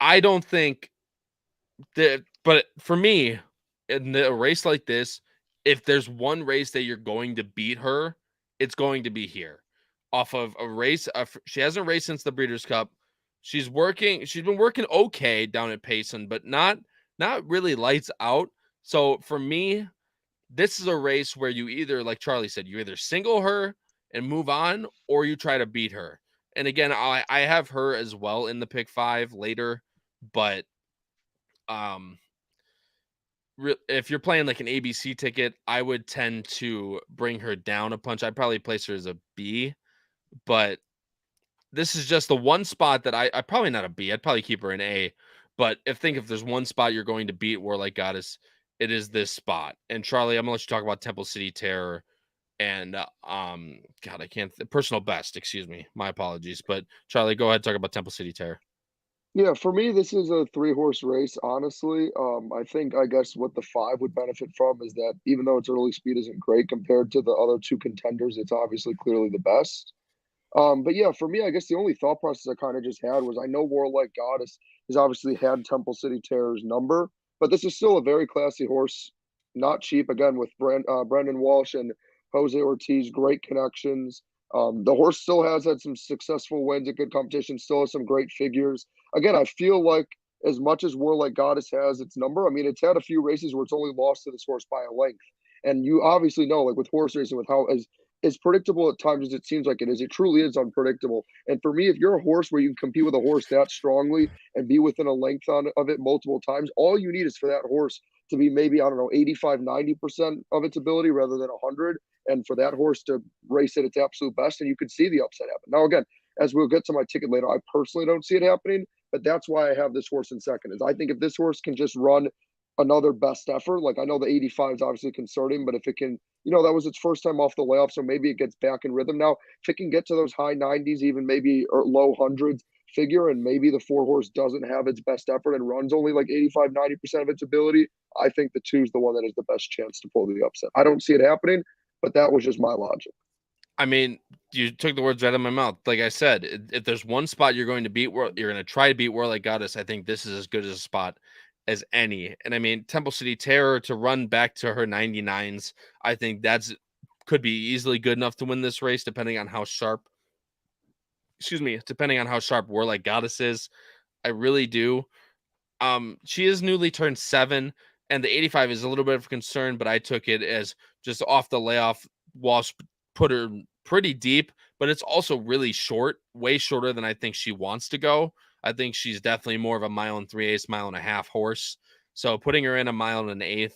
I don't think that. But for me, in a race like this, if there's one race that you're going to beat her, it's going to be here. Off of a race, she hasn't raced since the Breeders' Cup. She's been working okay down at Payson, but not really lights out. So for me, this is a race where you either, like Charlie said, you either single her and move on, or you try to beat her. And again, I have her as well in the pick 5 later, but if you're playing like an ABC ticket, I would tend to bring her down a punch. I'd probably place her as a B, but this is just the one spot that I probably not a B. I'd probably keep her in A. But if there's one spot you're going to beat War Like Goddess, it is this spot. And Charlie, I'm gonna let you talk about Temple City Terror and God, I can't personal best. Excuse me, my apologies. But Charlie, go ahead, talk about Temple City Terror. Yeah, for me, this is a 3-horse race, honestly. I guess what the 5 would benefit from is that even though its early speed isn't great compared to the other 2 contenders, it's obviously clearly the best. But yeah, for me, I guess the only thought process I kind of just had was I know War Like Goddess has obviously had Temple City Terror's number, but this is still a very classy horse, not cheap. Again, with Brendan Walsh and Jose Ortiz, great connections. The horse still has had some successful wins at good competition, still has some great figures. Again, I feel like as much as War Like Goddess has its number, I mean, it's had a few races where it's only lost to this horse by a length. And you obviously know, like with horse racing, with how as predictable at times as it seems like it is, it truly is unpredictable. And for me, if you're a horse where you can compete with a horse that strongly and be within a length of it multiple times, all you need is for that horse to be maybe, I don't know, 85, 90% of its ability rather than 100. And for that horse to race at its absolute best, and you could see the upset happen. Now, again, as we'll get to my ticket later, I personally don't see it happening, but that's why I have this horse in second. Is I think if this horse can just run another best effort, like I know the 85 is obviously concerning, but if it can, that was its first time off the layoff, so maybe it gets back in rhythm now. If it can get to those high 90s, even maybe or low hundreds figure, and maybe the 4-horse doesn't have its best effort and runs only like 85, 90% of its ability, I think the 2 is the one that has the best chance to pull the upset. I don't see it happening, but that was just my logic. I mean, you took the words right out of my mouth. Like I said, if there's one spot you're going to beat, you're going to try to beat War Like Goddess, I think this is as good as a spot as any. And I mean, Temple City Terror to run back to her 99s, I think could be easily good enough to win this race, depending on how sharp, Warlike Goddess is. I really do. She is newly turned 7, and the 85 is a little bit of a concern, but I took it as just off the layoff. Walsh put her pretty deep, but it's also really short, way shorter than I think she wants to go. I think she's definitely more of a 1 3/8, 1.5 horse. So putting her in a 1.125,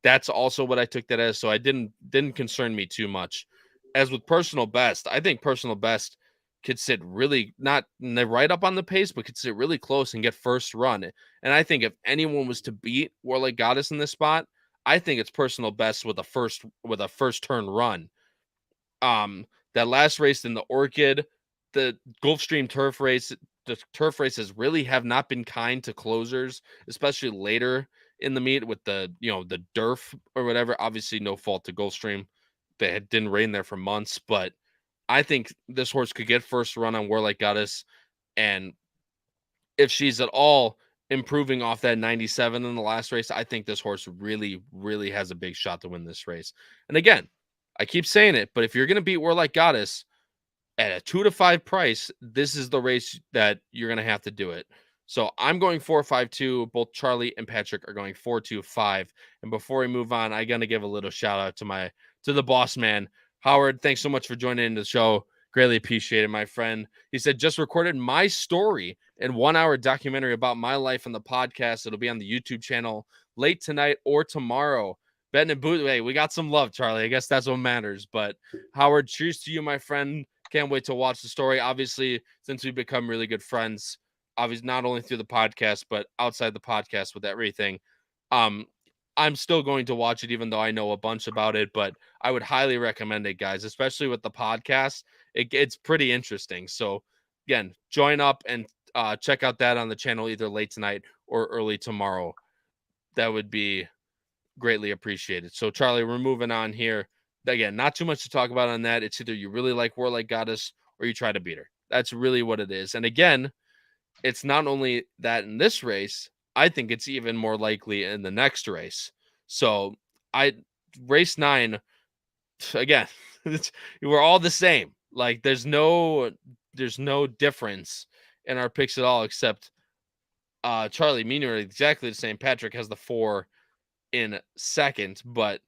that's also what I took that as. So I didn't concern me too much. As with Personal Best, I think Personal Best could sit really not right up on the pace, but could sit really close and get first run. And I think if anyone was to beat Warlike Goddess in this spot, I think it's Personal Best with a first turn run. That last race in the Orchid, the Gulfstream turf race, the turf races really have not been kind to closers, especially later in the meet with the DERF or whatever. Obviously, no fault to Gulfstream. They didn't rain there for months, but I think this horse could get first run on Warlike Goddess, and if she's at all improving off that 97 in the last race, I think this horse really, really has a big shot to win this race. And again, I keep saying it, but if you're going to beat Warlike Goddess at a 2 to 5 price, this is the race that you're going to have to do it. So I'm going 4-5-2. Both Charlie and Patrick are going 4-2-5. And before we move on, I'm going to give a little shout out to the boss man, Howard. Thanks so much for joining in the show. Greatly appreciated, my friend. He said, just recorded my story and 1-hour documentary about my life on the podcast. It'll be on the YouTube channel late tonight or tomorrow. Bettin N Boozin. Hey, we got some love, Charlie. I guess that's what matters. But Howard, cheers to you, my friend. Can't wait to watch the story. Obviously, since we've become really good friends, obviously not only through the podcast, but outside the podcast with everything. I'm still going to watch it, even though I know a bunch about it, but I would highly recommend it, guys, especially with the podcast. It's pretty interesting. So again, join up and check out that on the channel either late tonight or early tomorrow. That would be greatly appreciated. So Charlie, we're moving on here. Again, not too much to talk about on that. It's either you really like Warlike Goddess or you try to beat her. That's really what it is. And again, it's not only that in this race, I think it's even more likely in the next race. So race 9, again, we're all the same. Like there's no difference in our picks at all, except Charlie, me and you are exactly the same. Patrick has the 4 in second, but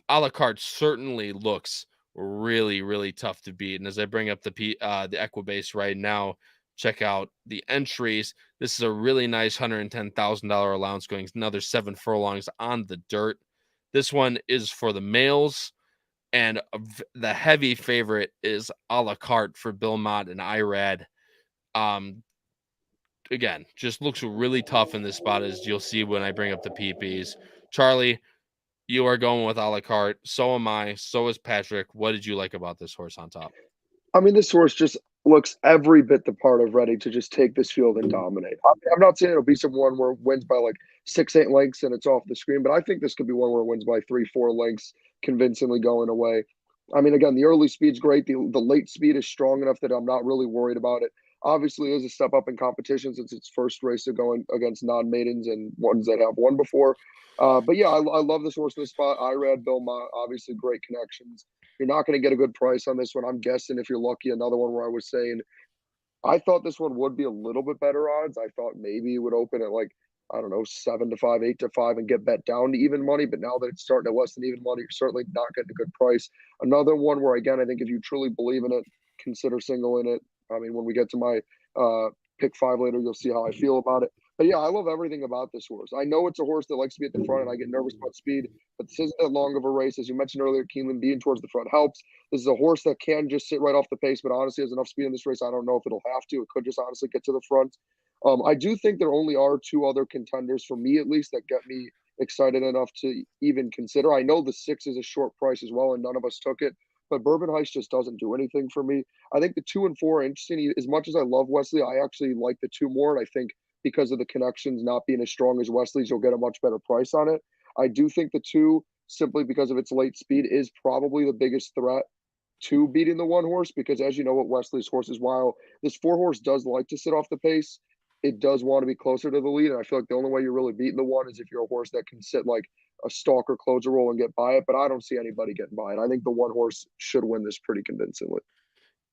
a la carte certainly looks really, really tough to beat. And as I bring up the Equibase right now, check out the entries. This is a really nice $110,000 allowance going another 7 furlongs on the dirt. This one is for the males, and the heavy favorite is a la carte for Bill Mott and Irad. Again, just looks really tough in this spot, as you'll see when I bring up the PPs. Charlie, you are going with a la carte. So am I. So is Patrick. What did you like about this horse on top? I mean, this horse just looks every bit the part of ready to just take this field and dominate. I'm not saying it'll be someone where it wins by like 6-8 lengths and it's off the screen, but I think this could be one where it wins by 3-4 lengths, convincingly going away. I mean, again, the early speed's great. The late speed is strong enough that I'm not really worried about it. Obviously, it is a step up in competition since it's first race of going against non-maidens and ones that have won before. But yeah, I love this horse in this spot. Irad, Bill Mott, obviously great connections. You're not going to get a good price on this one. I'm guessing if you're lucky, another one where I was saying I thought this one would be a little bit better odds. I thought maybe it would open at like, I don't know, 7 to 5, 8 to 5 and get bet down to even money. But now that it's starting at less than even money, you're certainly not getting a good price. Another one where, again, I think if you truly believe in it, consider singling it. I mean, when we get to my pick 5 later, you'll see how I feel about it. But yeah, I love everything about this horse. I know it's a horse that likes to be at the front, and I get nervous about speed, but this isn't that long of a race. As you mentioned earlier, Keeneland being towards the front helps. This is a horse that can just sit right off the pace, but honestly has enough speed in this race. I don't know if it'll have to. It could just honestly get to the front. I do think there only are 2 other contenders, for me at least, that get me excited enough to even consider. I know the 6 is a short price as well, and none of us took it, but Bourbon Heist just doesn't do anything for me. I think the 2 and 4 are interesting. As much as I love Wesley, I actually like the 2 more, and I think because of the connections not being as strong as Wesley's, you'll get a much better price on it. I do think the 2, simply because of its late speed, is probably the biggest threat to beating the 1 horse, because as you know what Wesley's horse is, while this 4 horse does like to sit off the pace, it does want to be closer to the lead. And I feel like the only way you're really beating the one is if you're a horse that can sit like a stalker closer role and get by it. But I don't see anybody getting by it. I think the one horse should win this pretty convincingly.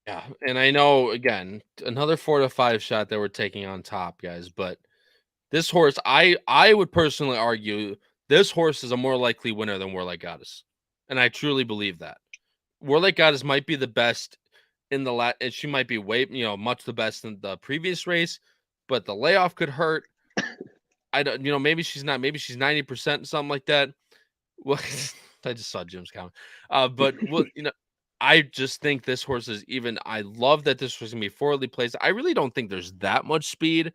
Yeah, and I know again another 4-5 shot that we're taking on top, guys. But this horse, I would personally argue this horse is a more likely winner than Warlike Goddess, and I truly believe that Warlike Goddess might be the best in the and she might be much the best in the previous race, but the layoff could hurt. I don't, maybe she's not, maybe she's 90% something like that. Well, I just saw Jim's comment. But I just think this horse is even. I love that this was gonna be forwardly placed. I really don't think there's that much speed,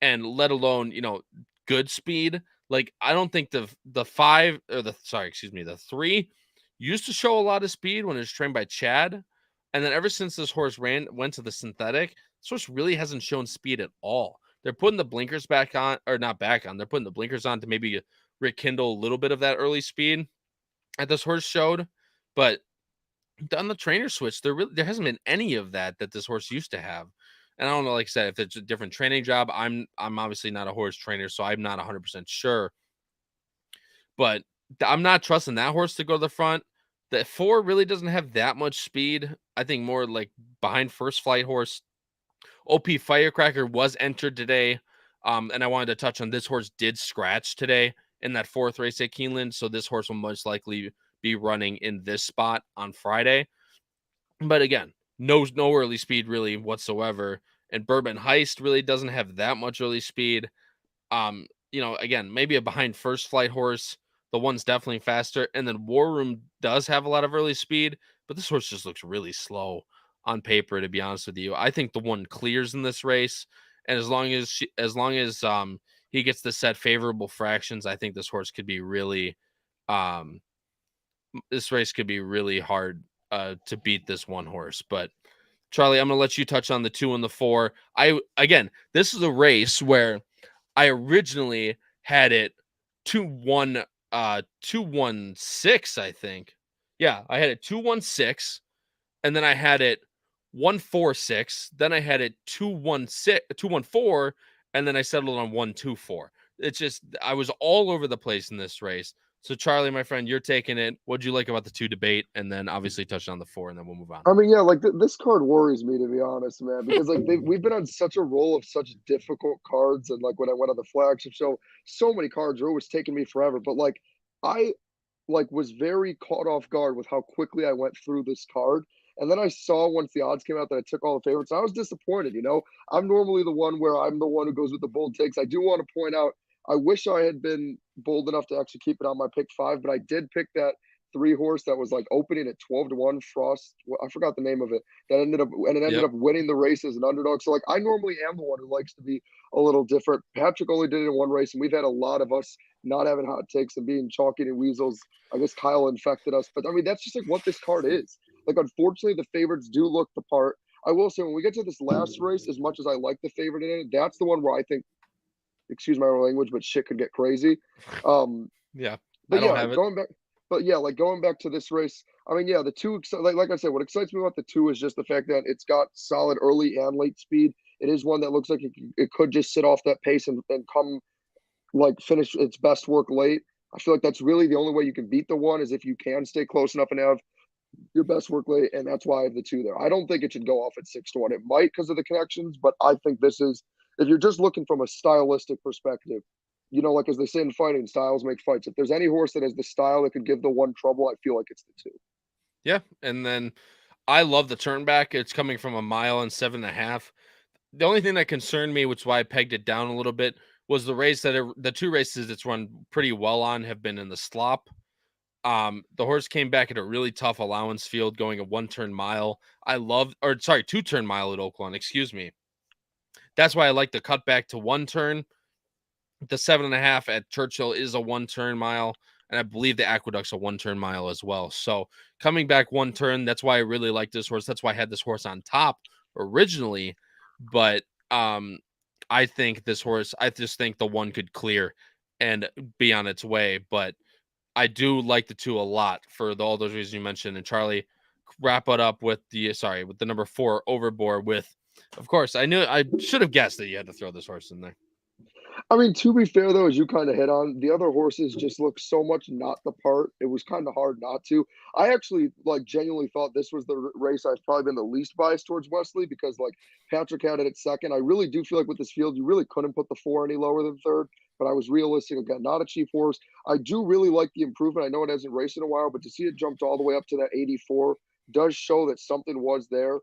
and let alone good speed. Like I don't think the 5 or the 3 used to show a lot of speed when it was trained by Chad, and then ever since this horse went to the synthetic, this horse really hasn't shown speed at all. They're putting the blinkers back on, or not back on. They're putting the blinkers on to maybe rekindle a little bit of that early speed that this horse showed, but on the trainer switch, there hasn't been any of that this horse used to have. And I don't know, like I said, if it's a different training job, I'm obviously not a horse trainer, so I'm not 100% sure. But I'm not trusting that horse to go to the front. The 4 really doesn't have that much speed. I think more like behind First Flight horse. OP Firecracker was entered today. And I wanted to touch on this horse did scratch today in that 4th race at Keeneland. So this horse will most likely be running in this spot on Friday. But again, no early speed really whatsoever. And Bourbon Heist really doesn't have that much early speed. Again, maybe a behind First Flight horse. The one's definitely faster. And then War Room does have a lot of early speed, but this horse just looks really slow on paper, to be honest with you. I think the one clears in this race. And as long as he gets the set favorable fractions, I think this horse could be really this race could be really hard to beat this one horse. But Charlie, I'm gonna let you touch on the 2 and the 4. This is a race where I originally had it 2-1 2-1-6, I think. Yeah, I had it 2-1-6, and then I had it 1-4-6, then I had it 2-1-6, 2-1-4, and then I settled on 1-2-4. It's just I was all over the place in this race. So Charlie, my friend, you're taking it. What'd you like about the 2 debate? And then obviously touch on the 4, and then we'll move on. I mean, yeah, like this card worries me, to be honest, man, because like we've been on such a roll of such difficult cards, and like when I went on the flagship show, so many cards are always taking me forever. But like I was very caught off guard with how quickly I went through this card. And then I saw once the odds came out that I took all the favorites. I was disappointed, I'm normally the one where I'm the one who goes with the bold takes. I do want to point out, I wish I had been bold enough to actually keep it on my pick 5, but I did pick that 3 horse that was like opening at 12-1 Frost. I forgot the name of it. That ended up winning the race as an underdog. So like I normally am the one who likes to be a little different. Patrick only did it in one race, and we've had a lot of us not having hot takes and being chalky and weasels. I guess Kyle infected us, but I mean that's just like what this card is. Like unfortunately, the favorites do look the part. I will say when we get to this last race, as much as I like the favorite in it, that's the one where I think, excuse my language, but shit could get crazy. Yeah, but yeah, going back to this race, I mean, yeah, the 2, like I said, what excites me about the 2 is just the fact that it's got solid early and late speed. It is one that looks like it could just sit off that pace and come like finish its best work late. I feel like that's really the only way you can beat the 1 is if you can stay close enough and have your best work late, and that's why I have the 2 there. I don't think it should go off at 6-1. It might because of the connections, but I think this is, if you're just looking from a stylistic perspective, like as they say in fighting, styles make fights. If there's any horse that has the style that could give the 1 trouble, I feel like it's the 2. Yeah, and then I love the turn back. It's coming from 1 mile and 7.5. The only thing that concerned me, which is why I pegged it down a little bit, was the race the 2 races it's run pretty well on have been in the slop. The horse came back at a really tough allowance field, going a 1-turn mile. 2-turn mile at Oaklawn, excuse me. That's why I like the cut back to 1 turn. The 7.5 at Churchill is a 1-turn mile, and I believe the Aqueduct's a 1-turn mile as well. So coming back 1 turn, that's why I really like this horse. That's why I had this horse on top originally. But I think this horse, I just think the 1 could clear and be on its way. But I do like the 2 a lot for all those reasons you mentioned. And Charlie, wrap it up with the number 4 Overboard with Of course, I should have guessed that you had to throw this horse in there. I mean, to be fair though, as you kind of hit on, the other horses just look so much not the part. It was kind of hard not to. I actually like genuinely thought this was the race I've probably been the least biased towards Wesley because like Patrick had it at second. I really do feel like with this field, you really couldn't put the 4 any lower than third. But I was realistic again, not a cheap horse. I do really like the improvement. I know it hasn't raced in a while, but to see it jumped all the way up to that 84 does show that something was there.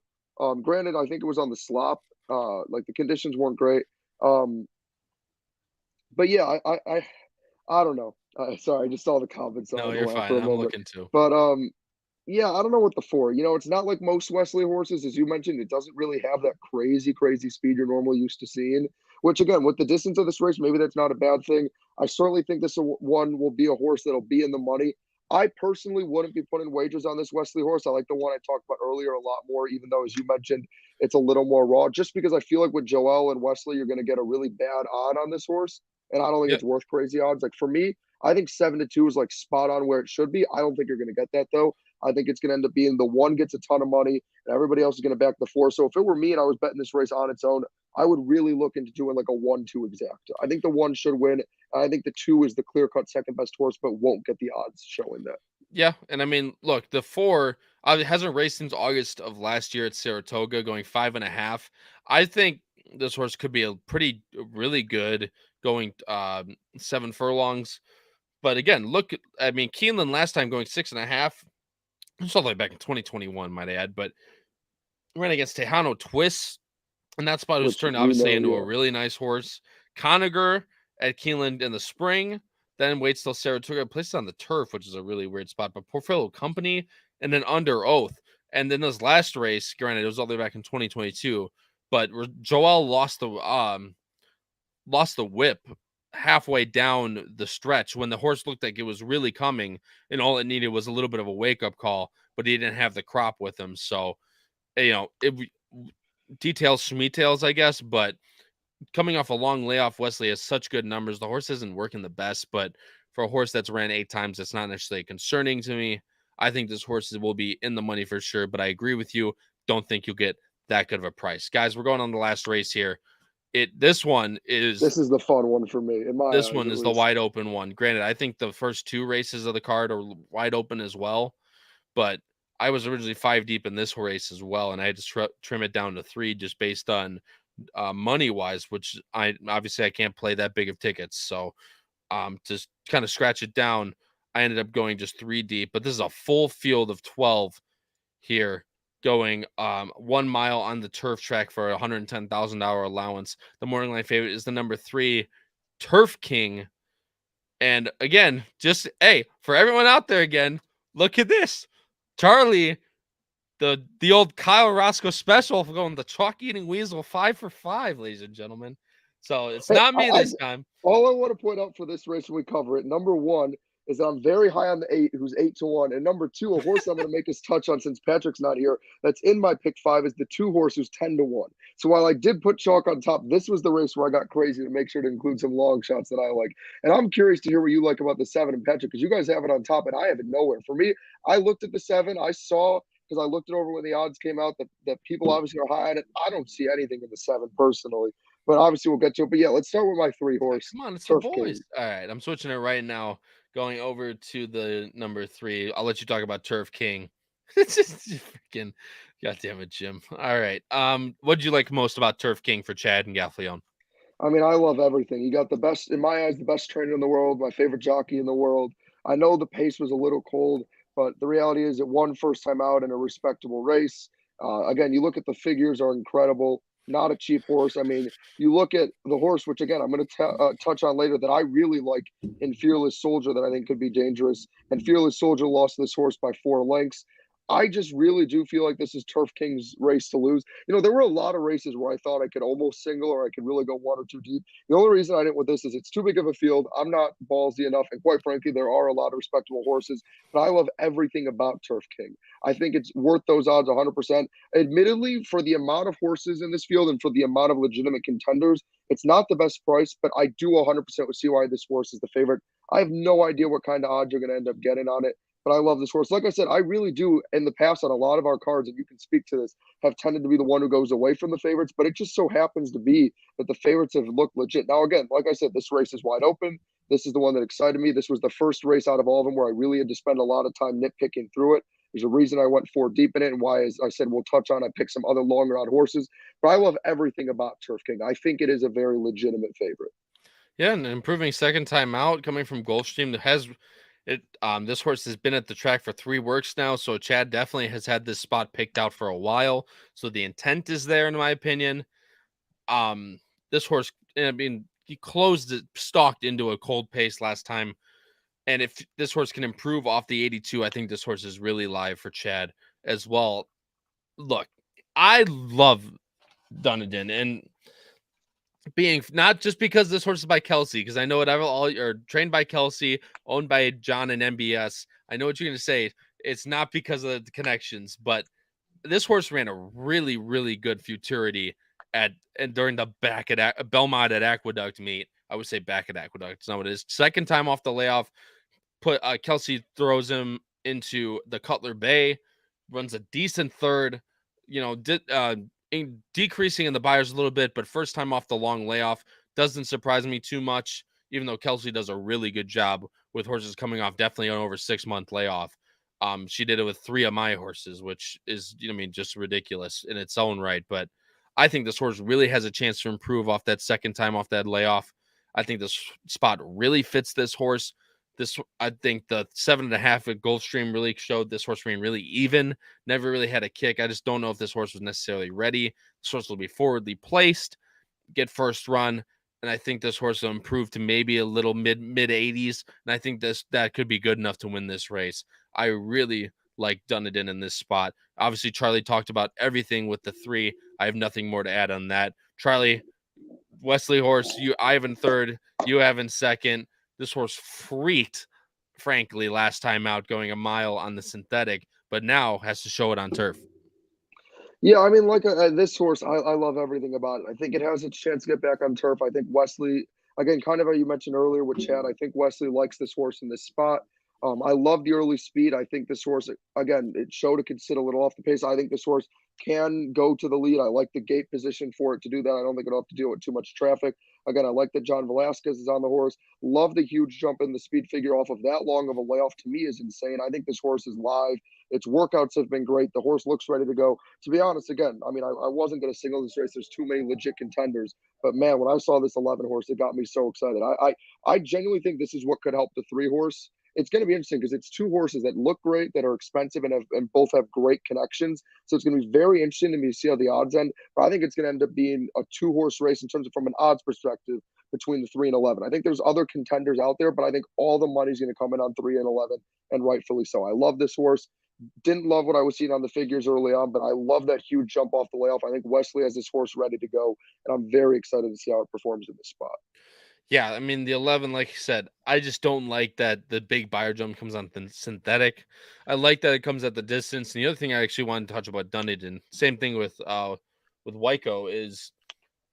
Granted, I think it was on the slop. Like the conditions weren't great. But yeah, I don't know. Sorry, I just saw the comments No, on you're laugh fine. for a I'm moment. looking too. But yeah, I don't know what the 4. It's not like most Wesley horses, as you mentioned. It doesn't really have that crazy speed you're normally used to seeing. Which again, with the distance of this race, maybe that's not a bad thing. I certainly think this one will be a horse that'll be in the money. I personally wouldn't be putting wagers on this Wesley horse. I like the one I talked about earlier a lot more, even though, as you mentioned, it's a little more raw. Just because I feel like with Joel and Wesley, you're going to get a really bad odd on this horse, and I don't think Yep. it's worth crazy odds. Like for me, I think 7-2 is like spot on where it should be. I don't think you're going to get that though. I think it's going to end up being the 1 gets a ton of money, and everybody else is going to back the 4. So if it were me and I was betting this race on its own, I would really look into doing like a 1-2 exact. I think the 1 should win. I think the 2 is the clear-cut second best horse, but won't get the odds showing that. Yeah, and I mean, look, the 4 it hasn't raced since August of last year at Saratoga, going 5.5. I think this horse could be a really good going 7 furlongs. But again, look, I mean, Keeneland last time going 6.5. It's all the way back in 2021, might I add, but ran against Tejano Twist, and that spot was Which turned we obviously know, into a yeah. really nice horse. Conager at Keeneland in the spring, then waits till Saratoga, places on the turf, which is a really weird spot, but Portfolio Company, and then Under Oath. And then this last race, granted, it was all the way back in 2022, but Joel lost the whip halfway down the stretch when the horse looked like it was really coming, and all it needed was a little bit of a wake-up call, but he didn't have the crop with him. So, details, schmetails, I guess, but coming off a long layoff, Wesley has such good numbers. The horse isn't working the best, but for a horse that's ran 8 times, it's not necessarily concerning to me. I think this horse will be in the money for sure, but I agree with you. Don't think you'll get that good of a price. Guys, we're going on the last race here. This is the fun one for me. In my this eyes, one at is the least. wide open one. Granted, I think the first 2 races of the card are wide open as well, but I was originally 5 deep in this race as well, and I had to trim it down to 3 just based on money wise, which I can't play that big of tickets. So to kind of scratch it down, I ended up going just 3 deep, but this is a full field of 12 here going 1 mile on the turf track for a $110,000 allowance. The morning line favorite is the number 3 Turf King. And again, just for everyone out there again, look at this. Charlie, the old Kyle Roscoe special for going the chalk eating weasel 5 for 5, ladies and gentlemen. So it's not me this time. All I want to point out for this race when we cover it, number 1 is that I'm very high on the 8, who's 8-1, and number 2, a horse I'm going to make us touch on since Patrick's not here. That's in my pick 5 is the 2 horse who's 10-1. So while I did put chalk on top, this was the race where I got crazy to make sure to include some long shots that I like. And I'm curious to hear what you like about the 7 and Patrick, because you guys have it on top and I have it nowhere. For me, I looked at the 7, I saw. Because I looked it over when the odds came out that people obviously are high on it. I don't see anything in the 7 personally, but obviously we'll get to it. But yeah, let's start with my 3 horse. Come on, it's the Turf boys. King. All right, I'm switching it right now. Going over to the number 3. I'll let you talk about Turf King. It's just freaking goddamn it, Jim. All right. What did you like most about Turf King for Chad and Gaffleon? I mean, I love everything. You got the best, in my eyes, the best trainer in the world, my favorite jockey in the world. I know the pace was a little cold, but the reality is it won first time out in a respectable race. Again, you look at the figures are incredible. Not a cheap horse. I mean, you look at the horse, which again I'm going to touch on later, that I really like in Fearless Soldier, that I think could be dangerous. And Fearless Soldier lost this horse by 4 lengths. I just really do feel like this is Turf King's race to lose. There were a lot of races where I thought I could almost single or I could really go 1 or 2 deep. The only reason I didn't with this is it's too big of a field. I'm not ballsy enough. And quite frankly, there are a lot of respectable horses, but I love everything about Turf King. I think it's worth those odds 100%. Admittedly, for the amount of horses in this field and for the amount of legitimate contenders, it's not the best price, but I do 100% see why this horse is the favorite. I have no idea what kind of odds you're going to end up getting on it. but I love this horse. Like I said, I really do in the past on a lot of our cards, and you can speak to this, have tended to be the one who goes away from the favorites, but it just so happens to be that the favorites have looked legit. Now, again, like I said, this race is wide open. This is the one that excited me. This was the first race out of all of them where I really had to spend a lot of time nitpicking through it. There's a reason I went 4 deep in it, and why, as I said, we'll touch on. I picked some other longer out horses, but I love everything about Turf King. I think it is a very legitimate favorite. Yeah, and improving second time out coming from Gulfstream has it. This horse has been at the track for 3 works now, so Chad definitely has had this spot picked out for a while. So the intent is there, in my opinion. This horse, I mean, he stalked into a cold pace last time. And if this horse can improve off the 82, I think this horse is really live for Chad as well. Look, I love Dunedin, and being not just because this horse is by Kelsey, because I know whatever all are trained by Kelsey, owned by John and MBS. I know what you're going to say. It's not because of the connections, but this horse ran a really, really good futurity during the back at Belmont at Aqueduct meet. I would say back at Aqueduct. It's not what it is. Second time off the layoff, Kelsey throws him into the Cutler Bay, runs a decent third, decreasing in the buyers a little bit, but first time off the long layoff doesn't surprise me too much, even though Kelsey does a really good job with horses coming off definitely an over 6-month layoff. She did it with 3 of my horses, which is, just ridiculous in its own right. But I think this horse really has a chance to improve off that second time off that layoff. I think this spot really fits this horse. I think the 7.5 at Gulfstream really showed this horse being really even, never really had a kick. I just don't know if this horse was necessarily ready. This horse will be forwardly placed, get first run, and I think this horse will improve to maybe a little mid 80s, and I think that could be good enough to win this race. I really like Dunedin in this spot. Obviously, Charlie talked about everything with the 3. I have nothing more to add on that. Charlie, Wesley horse, I have in third, you have in second. This horse freaked, frankly, last time out going a mile on the synthetic, but now has to show it on turf. Yeah, I mean, like this horse, I love everything about it. I think it has its chance to get back on turf. I think Wesley, again, kind of how you mentioned earlier with Chad, I think Wesley likes this horse in this spot. I love the early speed. I think this horse, again, it showed it could sit a little off the pace. I think this horse can go to the lead. I like the gate position for it to do that. I don't think it'll have to deal with too much traffic. Again, I like that John Velasquez is on the horse. Love the huge jump in the speed figure off of that long of a layoff. To me, is insane. I think this horse is live. Its workouts have been great. The horse looks ready to go. To be honest, again, I mean, I wasn't going to single this race. There's too many legit contenders. But man, when I saw this 11 horse, it got me so excited. I genuinely think this is what could help the 3 horse. It's going to be interesting because it's 2 horses that look great, that are expensive, and both have great connections. So it's going to be very interesting to me to see how the odds end. But I think it's going to end up being a 2-horse race in terms of from an odds perspective between the 3 and 11. I think there's other contenders out there, but I think all the money's going to come in on 3 and 11, and rightfully so. I love this horse. Didn't love what I was seeing on the figures early on, but I love that huge jump off the layoff. I think Wesley has this horse ready to go, and I'm very excited to see how it performs in this spot. Yeah, I mean, the 11, like you said, I just don't like that the big buyer jump comes on synthetic. I like that it comes at the distance. And the other thing I actually wanted to touch about Dunedin, same thing with Wyco, is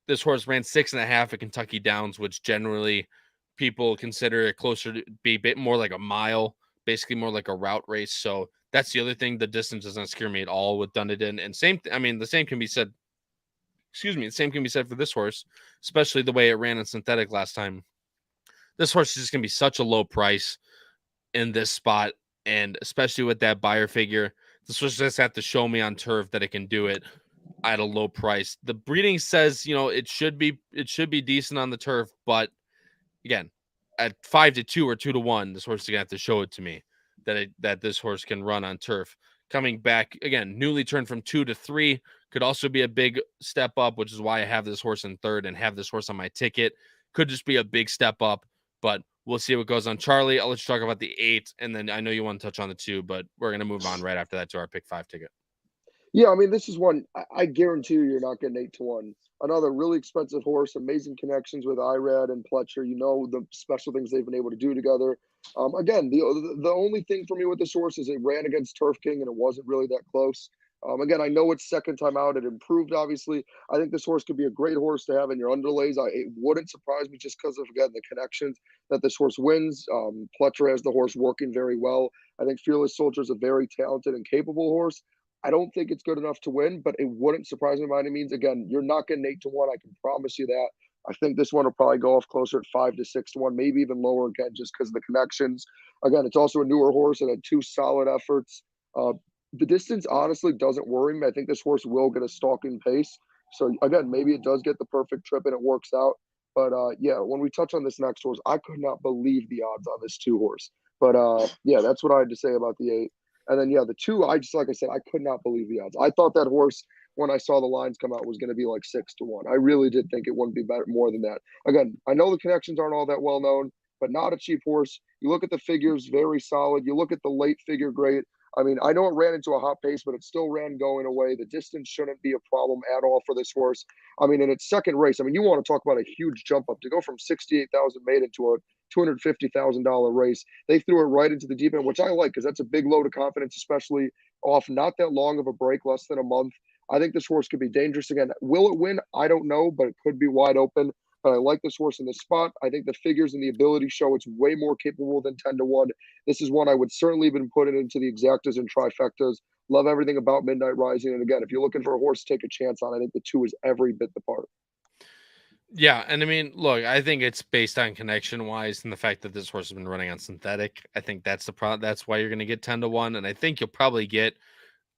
this horse ran 6.5 at Kentucky Downs, which generally people consider it closer to be a bit more like a mile, basically more like a route race. So that's the other thing. The distance doesn't scare me at all with Dunedin. And the same can be said. The same can be said for this horse, especially the way it ran in synthetic last time. This horse is just going to be such a low price in this spot, and especially with that buyer figure, this horse just have to show me on turf that it can do it at a low price. The breeding says, it should be decent on the turf, but again, at 5-2 or 2-1, this horse is going to have to show it to me that this horse can run on turf. Coming back again, newly turned from 2 to 3 could also be a big step up, which is why I have this horse in third and have this horse on my ticket. Could just be a big step up, but we'll see what goes on. Charlie, I'll let you talk about the 8, and then I know you want to touch on the 2, but we're going to move on right after that to our pick 5 ticket. Yeah, I mean, this is one I guarantee you're not getting 8-1. Another really expensive horse, amazing connections with Irad and Pletcher. The special things they've been able to do together. Again, the only thing for me with this horse is it ran against Turf King and it wasn't really that close. Again, I know it's second time out. It improved, obviously. I think this horse could be a great horse to have in your underlays. It wouldn't surprise me just because of, again, the connections that this horse wins. Pletcher has the horse working very well. I think Fearless Soldier is a very talented and capable horse. I don't think it's good enough to win, but it wouldn't surprise me by any means. Again, you're not getting 8-1. I can promise you that. I think this one will probably go off closer at 5 to 6-1, maybe even lower again, just because of the connections. Again, it's also a newer horse and had 2 solid efforts. The distance honestly doesn't worry me. I think this horse will get a stalking pace. So again, maybe it does get the perfect trip and it works out. But yeah, when we touch on this next horse, I could not believe the odds on this 2 horse. But yeah, that's what I had to say about the 8. And then yeah, the 2, I just, like I said, I could not believe the odds. I thought that horse, when I saw the lines come out, was going to be like 6-1. I really did think it wouldn't be better more than that. Again, I know the connections aren't all that well known, but not a cheap horse. You look at the figures, very solid. You look at the late figure, great. I mean, I know it ran into a hot pace, but it still ran going away. The distance shouldn't be a problem at all for this horse. I mean, in its second race, I mean, you want to talk about a huge jump up to go from 68,000 made into a $250,000 race. They threw it right into the deep end, which I like because that's a big load of confidence, especially off not that long of a break, less than a month. I think this horse could be dangerous again. Will it win? I don't know, but it could be wide open. But I like this horse in this spot. I think the figures and the ability show it's way more capable than 10-1. This is one I would certainly have been putting into the exactas and trifectas. Love everything about Midnight Rising. And again, if you're looking for a horse to take a chance on, I think the 2 is every bit the part. Yeah, and I mean, look, I think it's based on connection wise and the fact that this horse has been running on synthetic. I think that's the problem. That's why you're going to get 10-1, and I think you'll probably get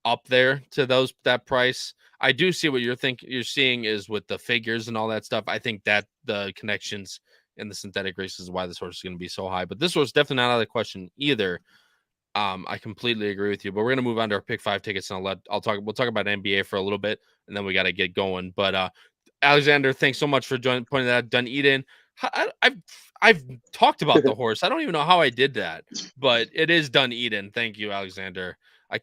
up there to that price. I do see what you're seeing is with the figures and all that stuff. I think that the connections in the synthetic races is why this horse is going to be so high. But this horse definitely not out of the question either. I completely agree with you. But we're gonna move on to our pick 5 tickets, and we'll talk about NBA for a little bit, and then we got to get going. But Alexander, thanks so much for pointing that out. Dunedin. I've talked about the horse. I don't even know how I did that, but it is Dunedin. Thank you, Alexander. I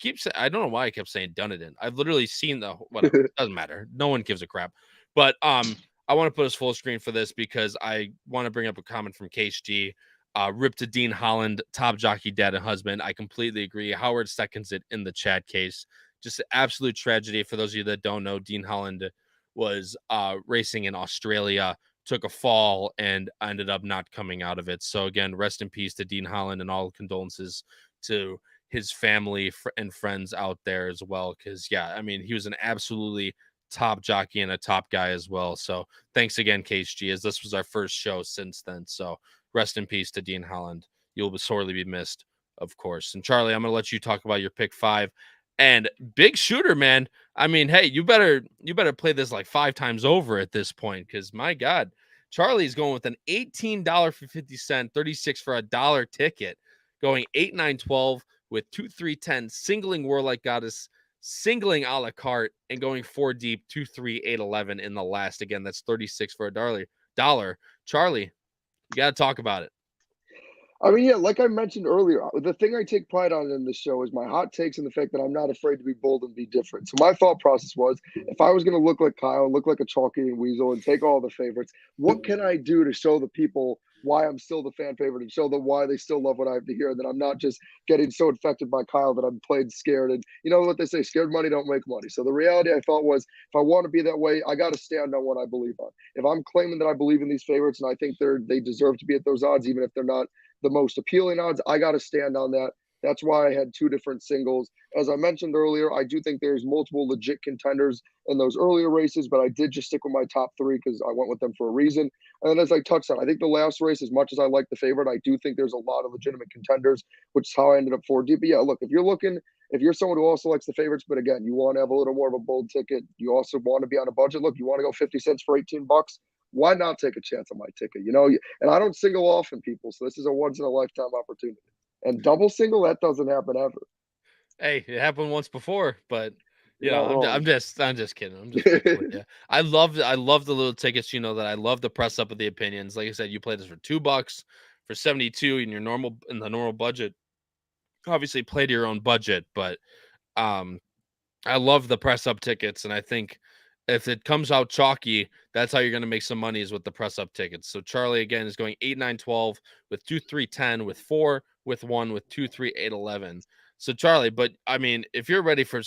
don't know why I kept saying Dunedin. I've literally seen whatever. It doesn't matter. No one gives a crap. But I want to put us full screen for this because I want to bring up a comment from Case G. Rip to Dean Holland, top jockey, dad, and husband. I completely agree. Howard seconds it in the chat case. Just an absolute tragedy. For those of you that don't know, Dean Holland was racing in Australia, took a fall, and ended up not coming out of it. So again, rest in peace to Dean Holland, and all condolences to his family and friends out there as well. Because yeah, I mean, he was an absolutely top jockey and a top guy as well. So thanks again, KHG, as this was our first show since then. So rest in peace to Dean Holland. You'll sorely be missed, of course. And Charlie, I'm going to let you talk about your pick 5. And big shooter, man. I mean, hey, you better play this like 5 times over at this point, because my God, Charlie's going with an $18.50, 36 for $1 ticket, going 8, 9, 12 with 2, 3, 10, singling Warlike Goddess, singling a la carte, and going 4 deep, 2, 3, 8, 11 in the last. Again, that's 36 for $1. Charlie, you got to talk about it. I mean, yeah, like I mentioned earlier, the thing I take pride on in this show is my hot takes and the fact that I'm not afraid to be bold and be different. So my thought process was, if I was going to look like Kyle, look like a Chalky and Weasel, and take all the favorites, what can I do to show the people why I'm still the fan favorite and show them why they still love what I have to hear, and that I'm not just getting so infected by Kyle that I'm played scared. And you know what they say, scared money don't make money. So the reality I felt was, if I want to be that way, I got to stand on what I believe on. If I'm claiming that I believe in these favorites and I think they deserve to be at those odds, even if they're not the most appealing odds, I got to stand on that. That's why I had 2 different singles. As I mentioned earlier, I do think there's multiple legit contenders in those earlier races, but I did just stick with my top 3 because I went with them for a reason. And then as I touched on, I think the last race, as much as I like the favorite, I do think there's a lot of legitimate contenders, which is how I ended up 4 deep. But yeah, look, if you're someone who also likes the favorites, but again, you want to have a little more of a bold ticket, you also want to be on a budget. Look, you want to go 50 cents for $18. Why not take a chance on my ticket? You know, and I don't single often, people, so this is a once in a lifetime opportunity. And double single, that doesn't happen ever. Hey, it happened once before, but you know, I'm just kidding. I'm just with you. I love the little tickets. You know that I love the press up of the opinions. Like I said, you play this for $2 for 72 in the normal budget. Obviously, play to your own budget, but I love the press up tickets, and I think if it comes out chalky, that's how you're going to make some money, is with the press up tickets. So Charlie again is going 8, 9, 12 with 2, 3, 10 with 4 with 1 with 2, 3, 8, 11. So Charlie, but I mean, if you're ready for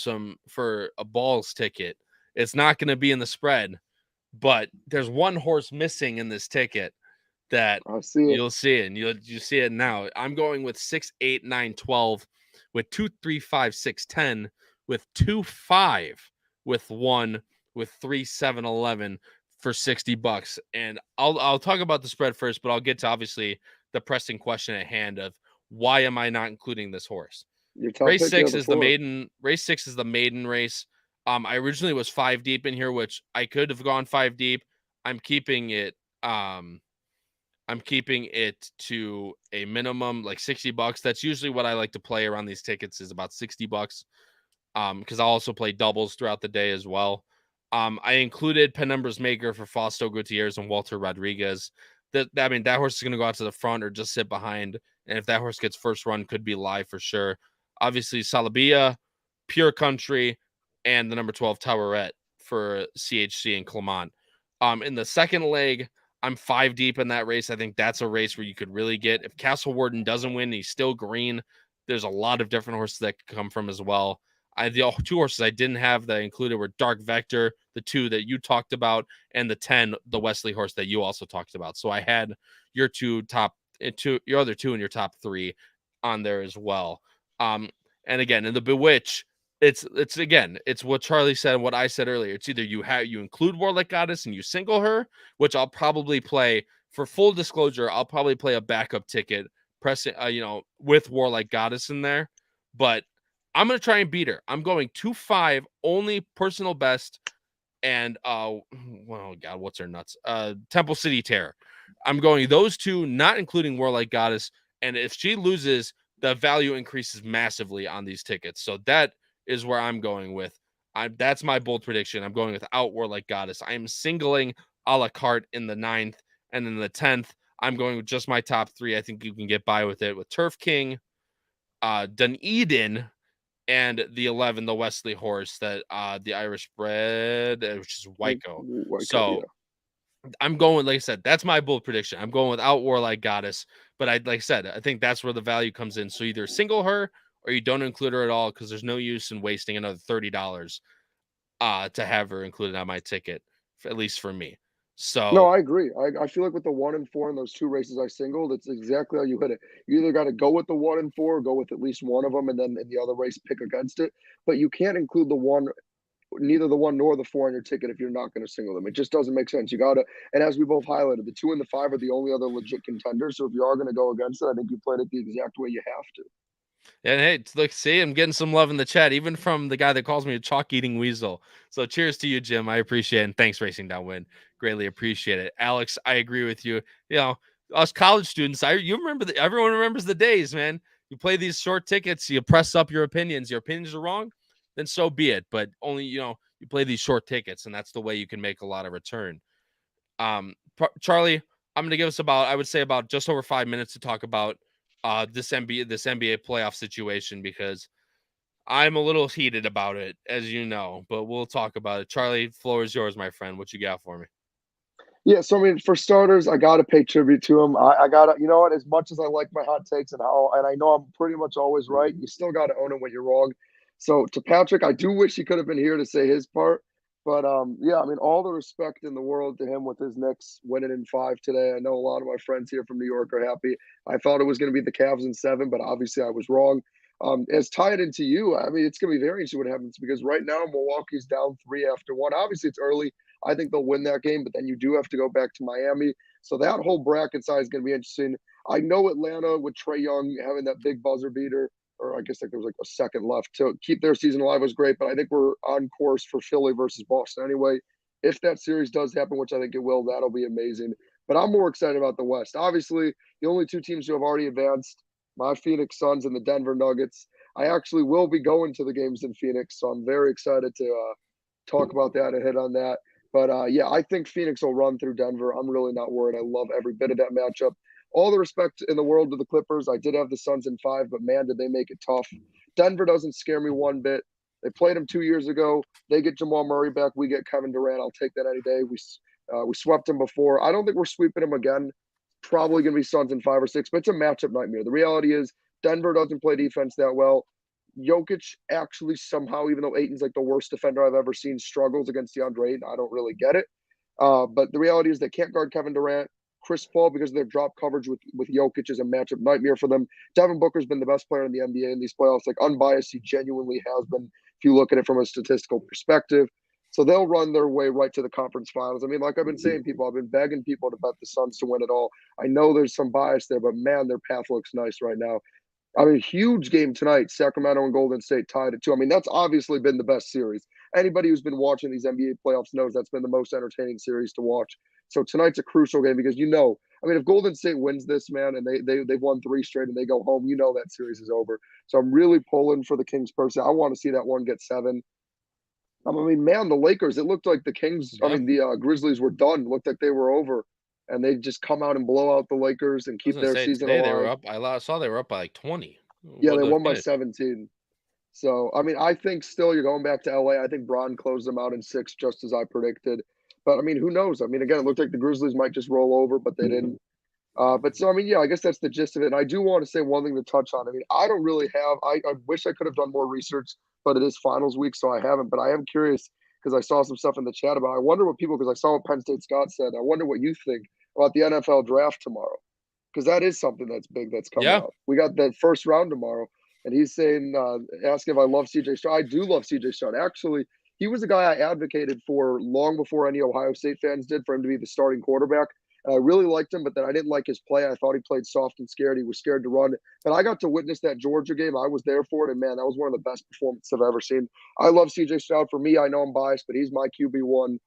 a balls ticket, it's not going to be in the spread, but there's one horse missing in this ticket that I see it. you'll see it, and you see it now. I'm going with 6, 8, 9, 12, with 2, 3, 5, 6, 10, with 2, 5, with 1, with 3, 7, 11 for $60. And I'll talk about the spread first, but I'll get to obviously the pressing question at hand of why am I not including this horse? Your top Race pick, yeah, 6 the is the four. maiden. Race 6 is the maiden race. I originally was 5 deep in here, which I could have gone 5 deep. I'm keeping it. I'm keeping it to a minimum like $60. That's usually what I like to play around these tickets is about $60. Because I'll also play doubles throughout the day as well. I included Penumbra's Maker for Fausto Gutierrez and Walter Rodriguez. That horse is going to go out to the front or just sit behind. And if that horse gets first run, could be live for sure. Obviously, Salabia, Pure Country, and the number 12 Towerette for CHC and Clement. In the second leg, I'm 5 deep in that race. I think that's a race where you could really get. If Castle Warden doesn't win, he's still green. There's a lot of different horses that could come from as well. The 2 horses I didn't have that I included were Dark Vector, the 2 that you talked about, and the 10, the Wesley horse that you also talked about. So I had your your other 2 in your top 3 on there as well. And again, in the Bewitch, it's what Charlie said and what I said earlier. It's either you include Warlike Goddess and you single her, which I'll probably play for full disclosure. I'll probably play a backup ticket, pressing, with Warlike Goddess in there, but I'm going to try and beat her. I'm going 2-5, only personal best. And, well, God, what's her nuts? Temple City Terror. I'm going those 2, not including Warlike Goddess. And if she loses, the value increases massively on these tickets. So that is where I'm going with. That's my bold prediction. I'm going without Warlike Goddess. I am singling a la carte in the 9th. And then the 10th, I'm going with just my top 3. I think you can get by with it with Turf King, Dunedin, and the 11, the Wesley horse that the Irish bred, which is Wyco. So I'm going, like I said, that's my bold prediction. I'm going without Warlike Goddess, but like I said, I think that's where the value comes in. So either single her or you don't include her at all because there's no use in wasting another $30 to have her included on my ticket, at least for me. So no, I agree. I feel like with the 1 and 4 in those 2 races I singled, it's exactly how you hit it. You either got to go with the 1 and 4, or go with at least one of them, and then in the other race pick against it. But you can't include neither the 1 nor the 4 on your ticket if you're not going to single them. It just doesn't make sense. You got to, and as we both highlighted, the 2 and the 5 are the only other legit contenders. So if you are going to go against it, I think you played it the exact way you have to. And hey, look, see, I'm getting some love in the chat, even from the guy that calls me a chalk-eating weasel. So cheers to you, Jim. I appreciate it. And thanks, Racing Downwind. Greatly appreciate it. Alex, I agree with you. You know, us college students, everyone remembers the days, man. You play these short tickets, you press up your opinions. Your opinions are wrong, then so be it. But only, you play these short tickets, and that's the way you can make a lot of return. Charlie, I'm going to give us about just over 5 minutes to talk about this NBA playoff situation because I'm a little heated about it, as you know, but we'll talk about it. Charlie, floor is yours, my friend. What you got for me? Yeah, so I mean, for starters, I got to pay tribute to him. I got to, you know what? As much as I like my hot takes and I know I'm pretty much always right, you still got to own it when you're wrong. So to Patrick, I do wish he could have been here to say his part. But yeah, I mean, all the respect in the world to him with his Knicks winning in 5 today. I know a lot of my friends here from New York are happy. I thought it was going to be the Cavs in 7, but obviously I was wrong. As tied into you, I mean, it's going to be very interesting what happens because right now Milwaukee's down 3 after 1. Obviously, it's early. I think they'll win that game, but then you do have to go back to Miami. So that whole bracket side is going to be interesting. I know Atlanta with Trae Young having that big buzzer beater, or I guess like there was like a second left to keep their season alive was great, but I think we're on course for Philly versus Boston anyway. If that series does happen, which I think it will, that'll be amazing. But I'm more excited about the West. Obviously, the only 2 teams who have already advanced, my Phoenix Suns and the Denver Nuggets. I actually will be going to the games in Phoenix, so I'm very excited to talk about that and hit on that. But yeah, I think Phoenix will run through Denver. I'm really not worried. I love every bit of that matchup. All the respect in the world to the Clippers. I did have the Suns in 5, but man, did they make it tough. Denver doesn't scare me one bit. They played them 2 years ago. They get Jamal Murray back. We get Kevin Durant. I'll take that any day. We swept them before. I don't think we're sweeping them again. Probably going to be Suns in 5 or 6, but it's a matchup nightmare. The reality is Denver doesn't play defense that well. Jokic actually somehow, even though Ayton's like the worst defender I've ever seen, struggles against DeAndre Ayton. I don't really get it. But the reality is they can't guard Kevin Durant. Chris Paul, because of their drop coverage with Jokic, is a matchup nightmare for them. Devin Booker's been the best player in the NBA in these playoffs. Like, unbiased, he genuinely has been, if you look at it from a statistical perspective. So they'll run their way right to the conference finals. I mean, like I've been saying, I've been begging people to bet the Suns to win it all. I know there's some bias there, but man, their path looks nice right now. I mean, huge game tonight. Sacramento and Golden State tied at 2. I mean, that's obviously been the best series. Anybody who's been watching these NBA playoffs knows that's been the most entertaining series to watch. So tonight's a crucial game because I mean, if Golden State wins this, man, and they've won 3 straight and they go home, that series is over. So I'm really pulling for the Kings personally. I want to see that one get 7. I mean, man, the Lakers, it looked like the Kings, the Grizzlies were done. It looked like they were over. And they just come out and blow out the Lakers and keep their season alive. They were up. I saw they were up by like 20. Yeah, they won by 17. So, I mean, I think still you're going back to LA. I think Bron closed them out in 6, just as I predicted. But, I mean, who knows? I mean, again, it looked like the Grizzlies might just roll over, but they didn't. But so, I mean, yeah, I guess that's the gist of it. And I do want to say one thing to touch on. I mean, I don't really have – I wish I could have done more research, but it is finals week, so I haven't. But I am curious because I saw some stuff in the chat about it. I wonder what people – because I saw what Penn State Scott said. I wonder what you think about the NFL draft tomorrow, because that is something that's big that's coming out. We got that first round tomorrow, and he's saying, asking if I love C.J. Stroud. I do love C.J. Stroud. Actually, he was a guy I advocated for long before any Ohio State fans did for him to be the starting quarterback. And I really liked him, but then I didn't like his play. I thought he played soft and scared. He was scared to run. But I got to witness that Georgia game. I was there for it, and man, that was one of the best performances I've ever seen. I love C.J. Stroud. For me, I know I'm biased, but he's my QB1.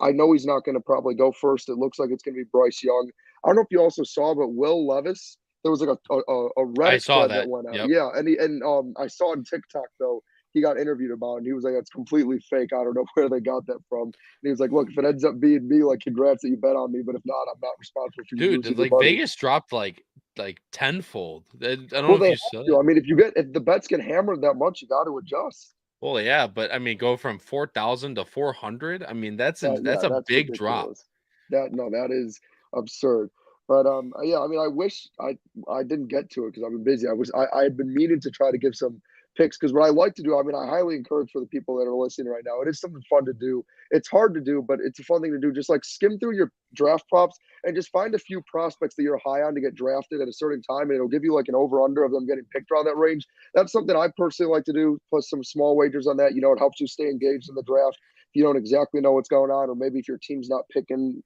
I know he's not going to probably go first. It looks like it's going to be Bryce Young. I don't know if you also saw, but Will Levis, there was like a Reddit thread that went out. Yep. Yeah, and I saw on TikTok though, he got interviewed about it, and he was like, "That's completely fake. I don't know where they got that from." And he was like, "Look, if it ends up being me, like, congrats that you bet on me, but if not, I'm not responsible for you." Dude, like Vegas dropped like tenfold. I don't know if you saw that. I mean, if the bets get hammered that much, you got to adjust. Well, yeah, but I mean, go from 4,000 to 400. I mean, that's a big ridiculous. drop. That is absurd. But yeah, I mean, I wish I didn't get to it because I've been busy. I had been meaning to try to give some picks because what I like to do, I mean, I highly encourage for the people that are listening right now. It is something fun to do. It's hard to do, but it's a fun thing to do. Just like skim through your draft props and just find a few prospects that you're high on to get drafted at a certain time, and it'll give you like an over under of them getting picked around that range. That's something I personally like to do. Plus some small wagers on that. It helps you stay engaged in the draft. If you don't exactly know what's going on, or maybe if your team's not picking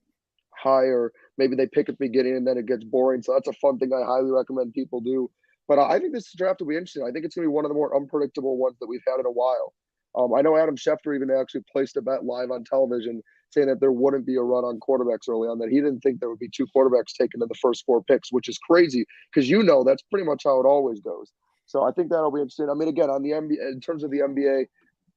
high, or maybe they pick at the beginning and then it gets boring. So that's a fun thing I highly recommend people do. But I think this draft will be interesting. I think it's going to be one of the more unpredictable ones that we've had in a while. I know Adam Schefter even actually placed a bet live on television saying that there wouldn't be a run on quarterbacks early on, that he didn't think there would be 2 quarterbacks taken in the first 4 picks, which is crazy because that's pretty much how it always goes. So I think that'll be interesting. I mean, again, on the NBA, in terms of the NBA,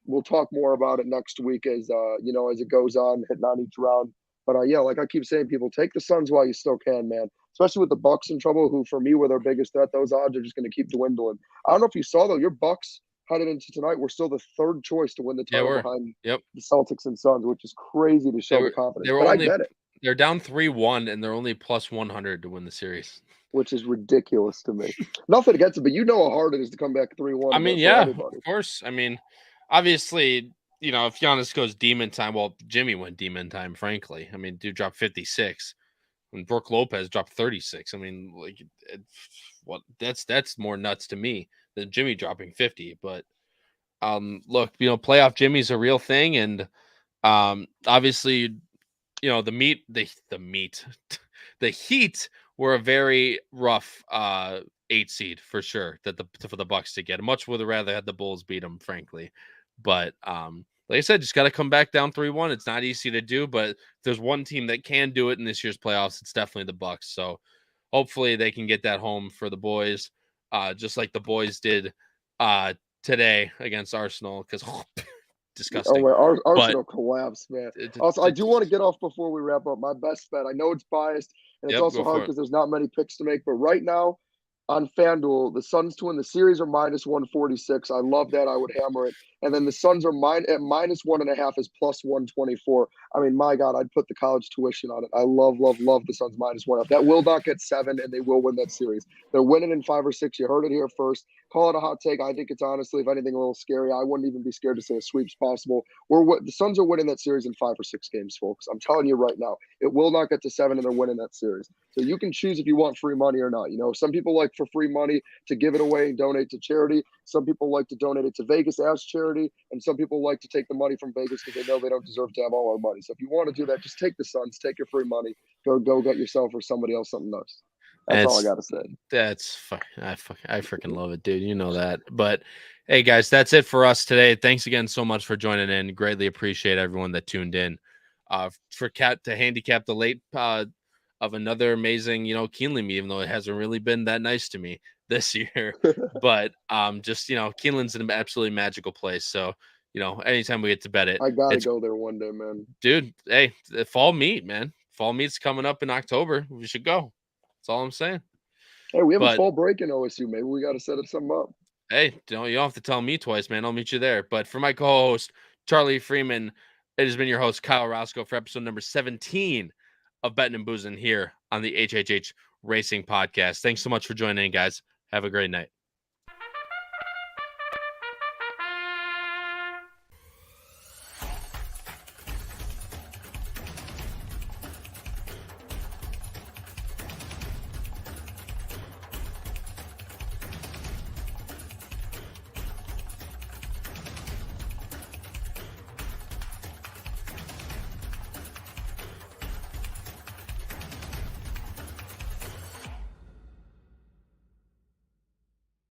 we'll talk more about it next week as as it goes on, hitting on each round. But yeah, like I keep saying, people take the Suns while you still can, man. Especially with the Bucks in trouble, who for me were their biggest threat. Those odds are just going to keep dwindling. I don't know if you saw though, your Bucks headed into tonight were still the 3rd choice to win the title behind the Celtics and Suns, which is crazy to show the confidence. But I get it. They're down 3-1 and they're only plus 100 to win the series, which is ridiculous to me. Nothing against it, but how hard it is to come back 3-1. I mean, yeah, of course. I mean, obviously, if Giannis goes demon time, well, Jimmy went demon time, frankly. I mean, dude dropped 56 when Brooke Lopez dropped 36. I mean, like, that's more nuts to me than Jimmy dropping 50. But look, playoff Jimmy's a real thing, and obviously, the Heat were a very rough 8 seed for sure for the Bucks to get. Much would have rather had the Bulls beat them, frankly. But like I said, just got to come back down 3-1. It's not easy to do, but if there's one team that can do it in this year's playoffs, it's definitely the Bucks. So hopefully they can get that home for the boys, just like the boys did today against Arsenal, because disgusting. Arsenal collapsed, man. Also, I do want to get off before we wrap up. My best bet, I know it's biased, and it's also hard because there's not many picks to make, but right now, on FanDuel, the Suns to win the series are minus 146. I love that. I would hammer it. And then the Suns are at -1.5 is +124. I mean, my God, I'd put the college tuition on it. I love the Suns -1.5. That will not get 7, and they will win that series. They're winning in 5 or 6. You heard it here first. Call it a hot take. I think it's honestly, if anything, a little scary. I wouldn't even be scared to say a sweep's possible. The Suns are winning that series in 5 or 6 games, folks. I'm telling you right now, it will not get to 7, and they're winning that series. So you can choose if you want free money or not. Some people like for free money to give it away and donate to charity. Some people like to donate it to Vegas as charity, and some people like to take the money from Vegas because they know they don't deserve to have all our money. So if you want to do that, just take the Suns, take your free money, go get yourself or somebody else something nice. That's all I got to say. I freaking love it, dude. You know that. But hey, guys, that's it for us today. Thanks again so much for joining in. Greatly appreciate everyone that tuned in. To handicap the late of another amazing, Keeneland meet, even though it hasn't really been that nice to me this year. But just Keeneland's an absolutely magical place. So anytime we get to bet it, I gotta go there one day, man. Dude, hey, the fall meet, man. Fall meet's coming up in October. We should go. That's all I'm saying. Hey, we have a fall break in OSU. Maybe we got to set something up. Hey, you don't have to tell me twice, man. I'll meet you there. But for my co-host, Charlie Freeman, it has been your host, Kyle Roscoe, for episode number 17 of Bettin N Boozin here on the HHH Racing Podcast. Thanks so much for joining in, guys. Have a great night.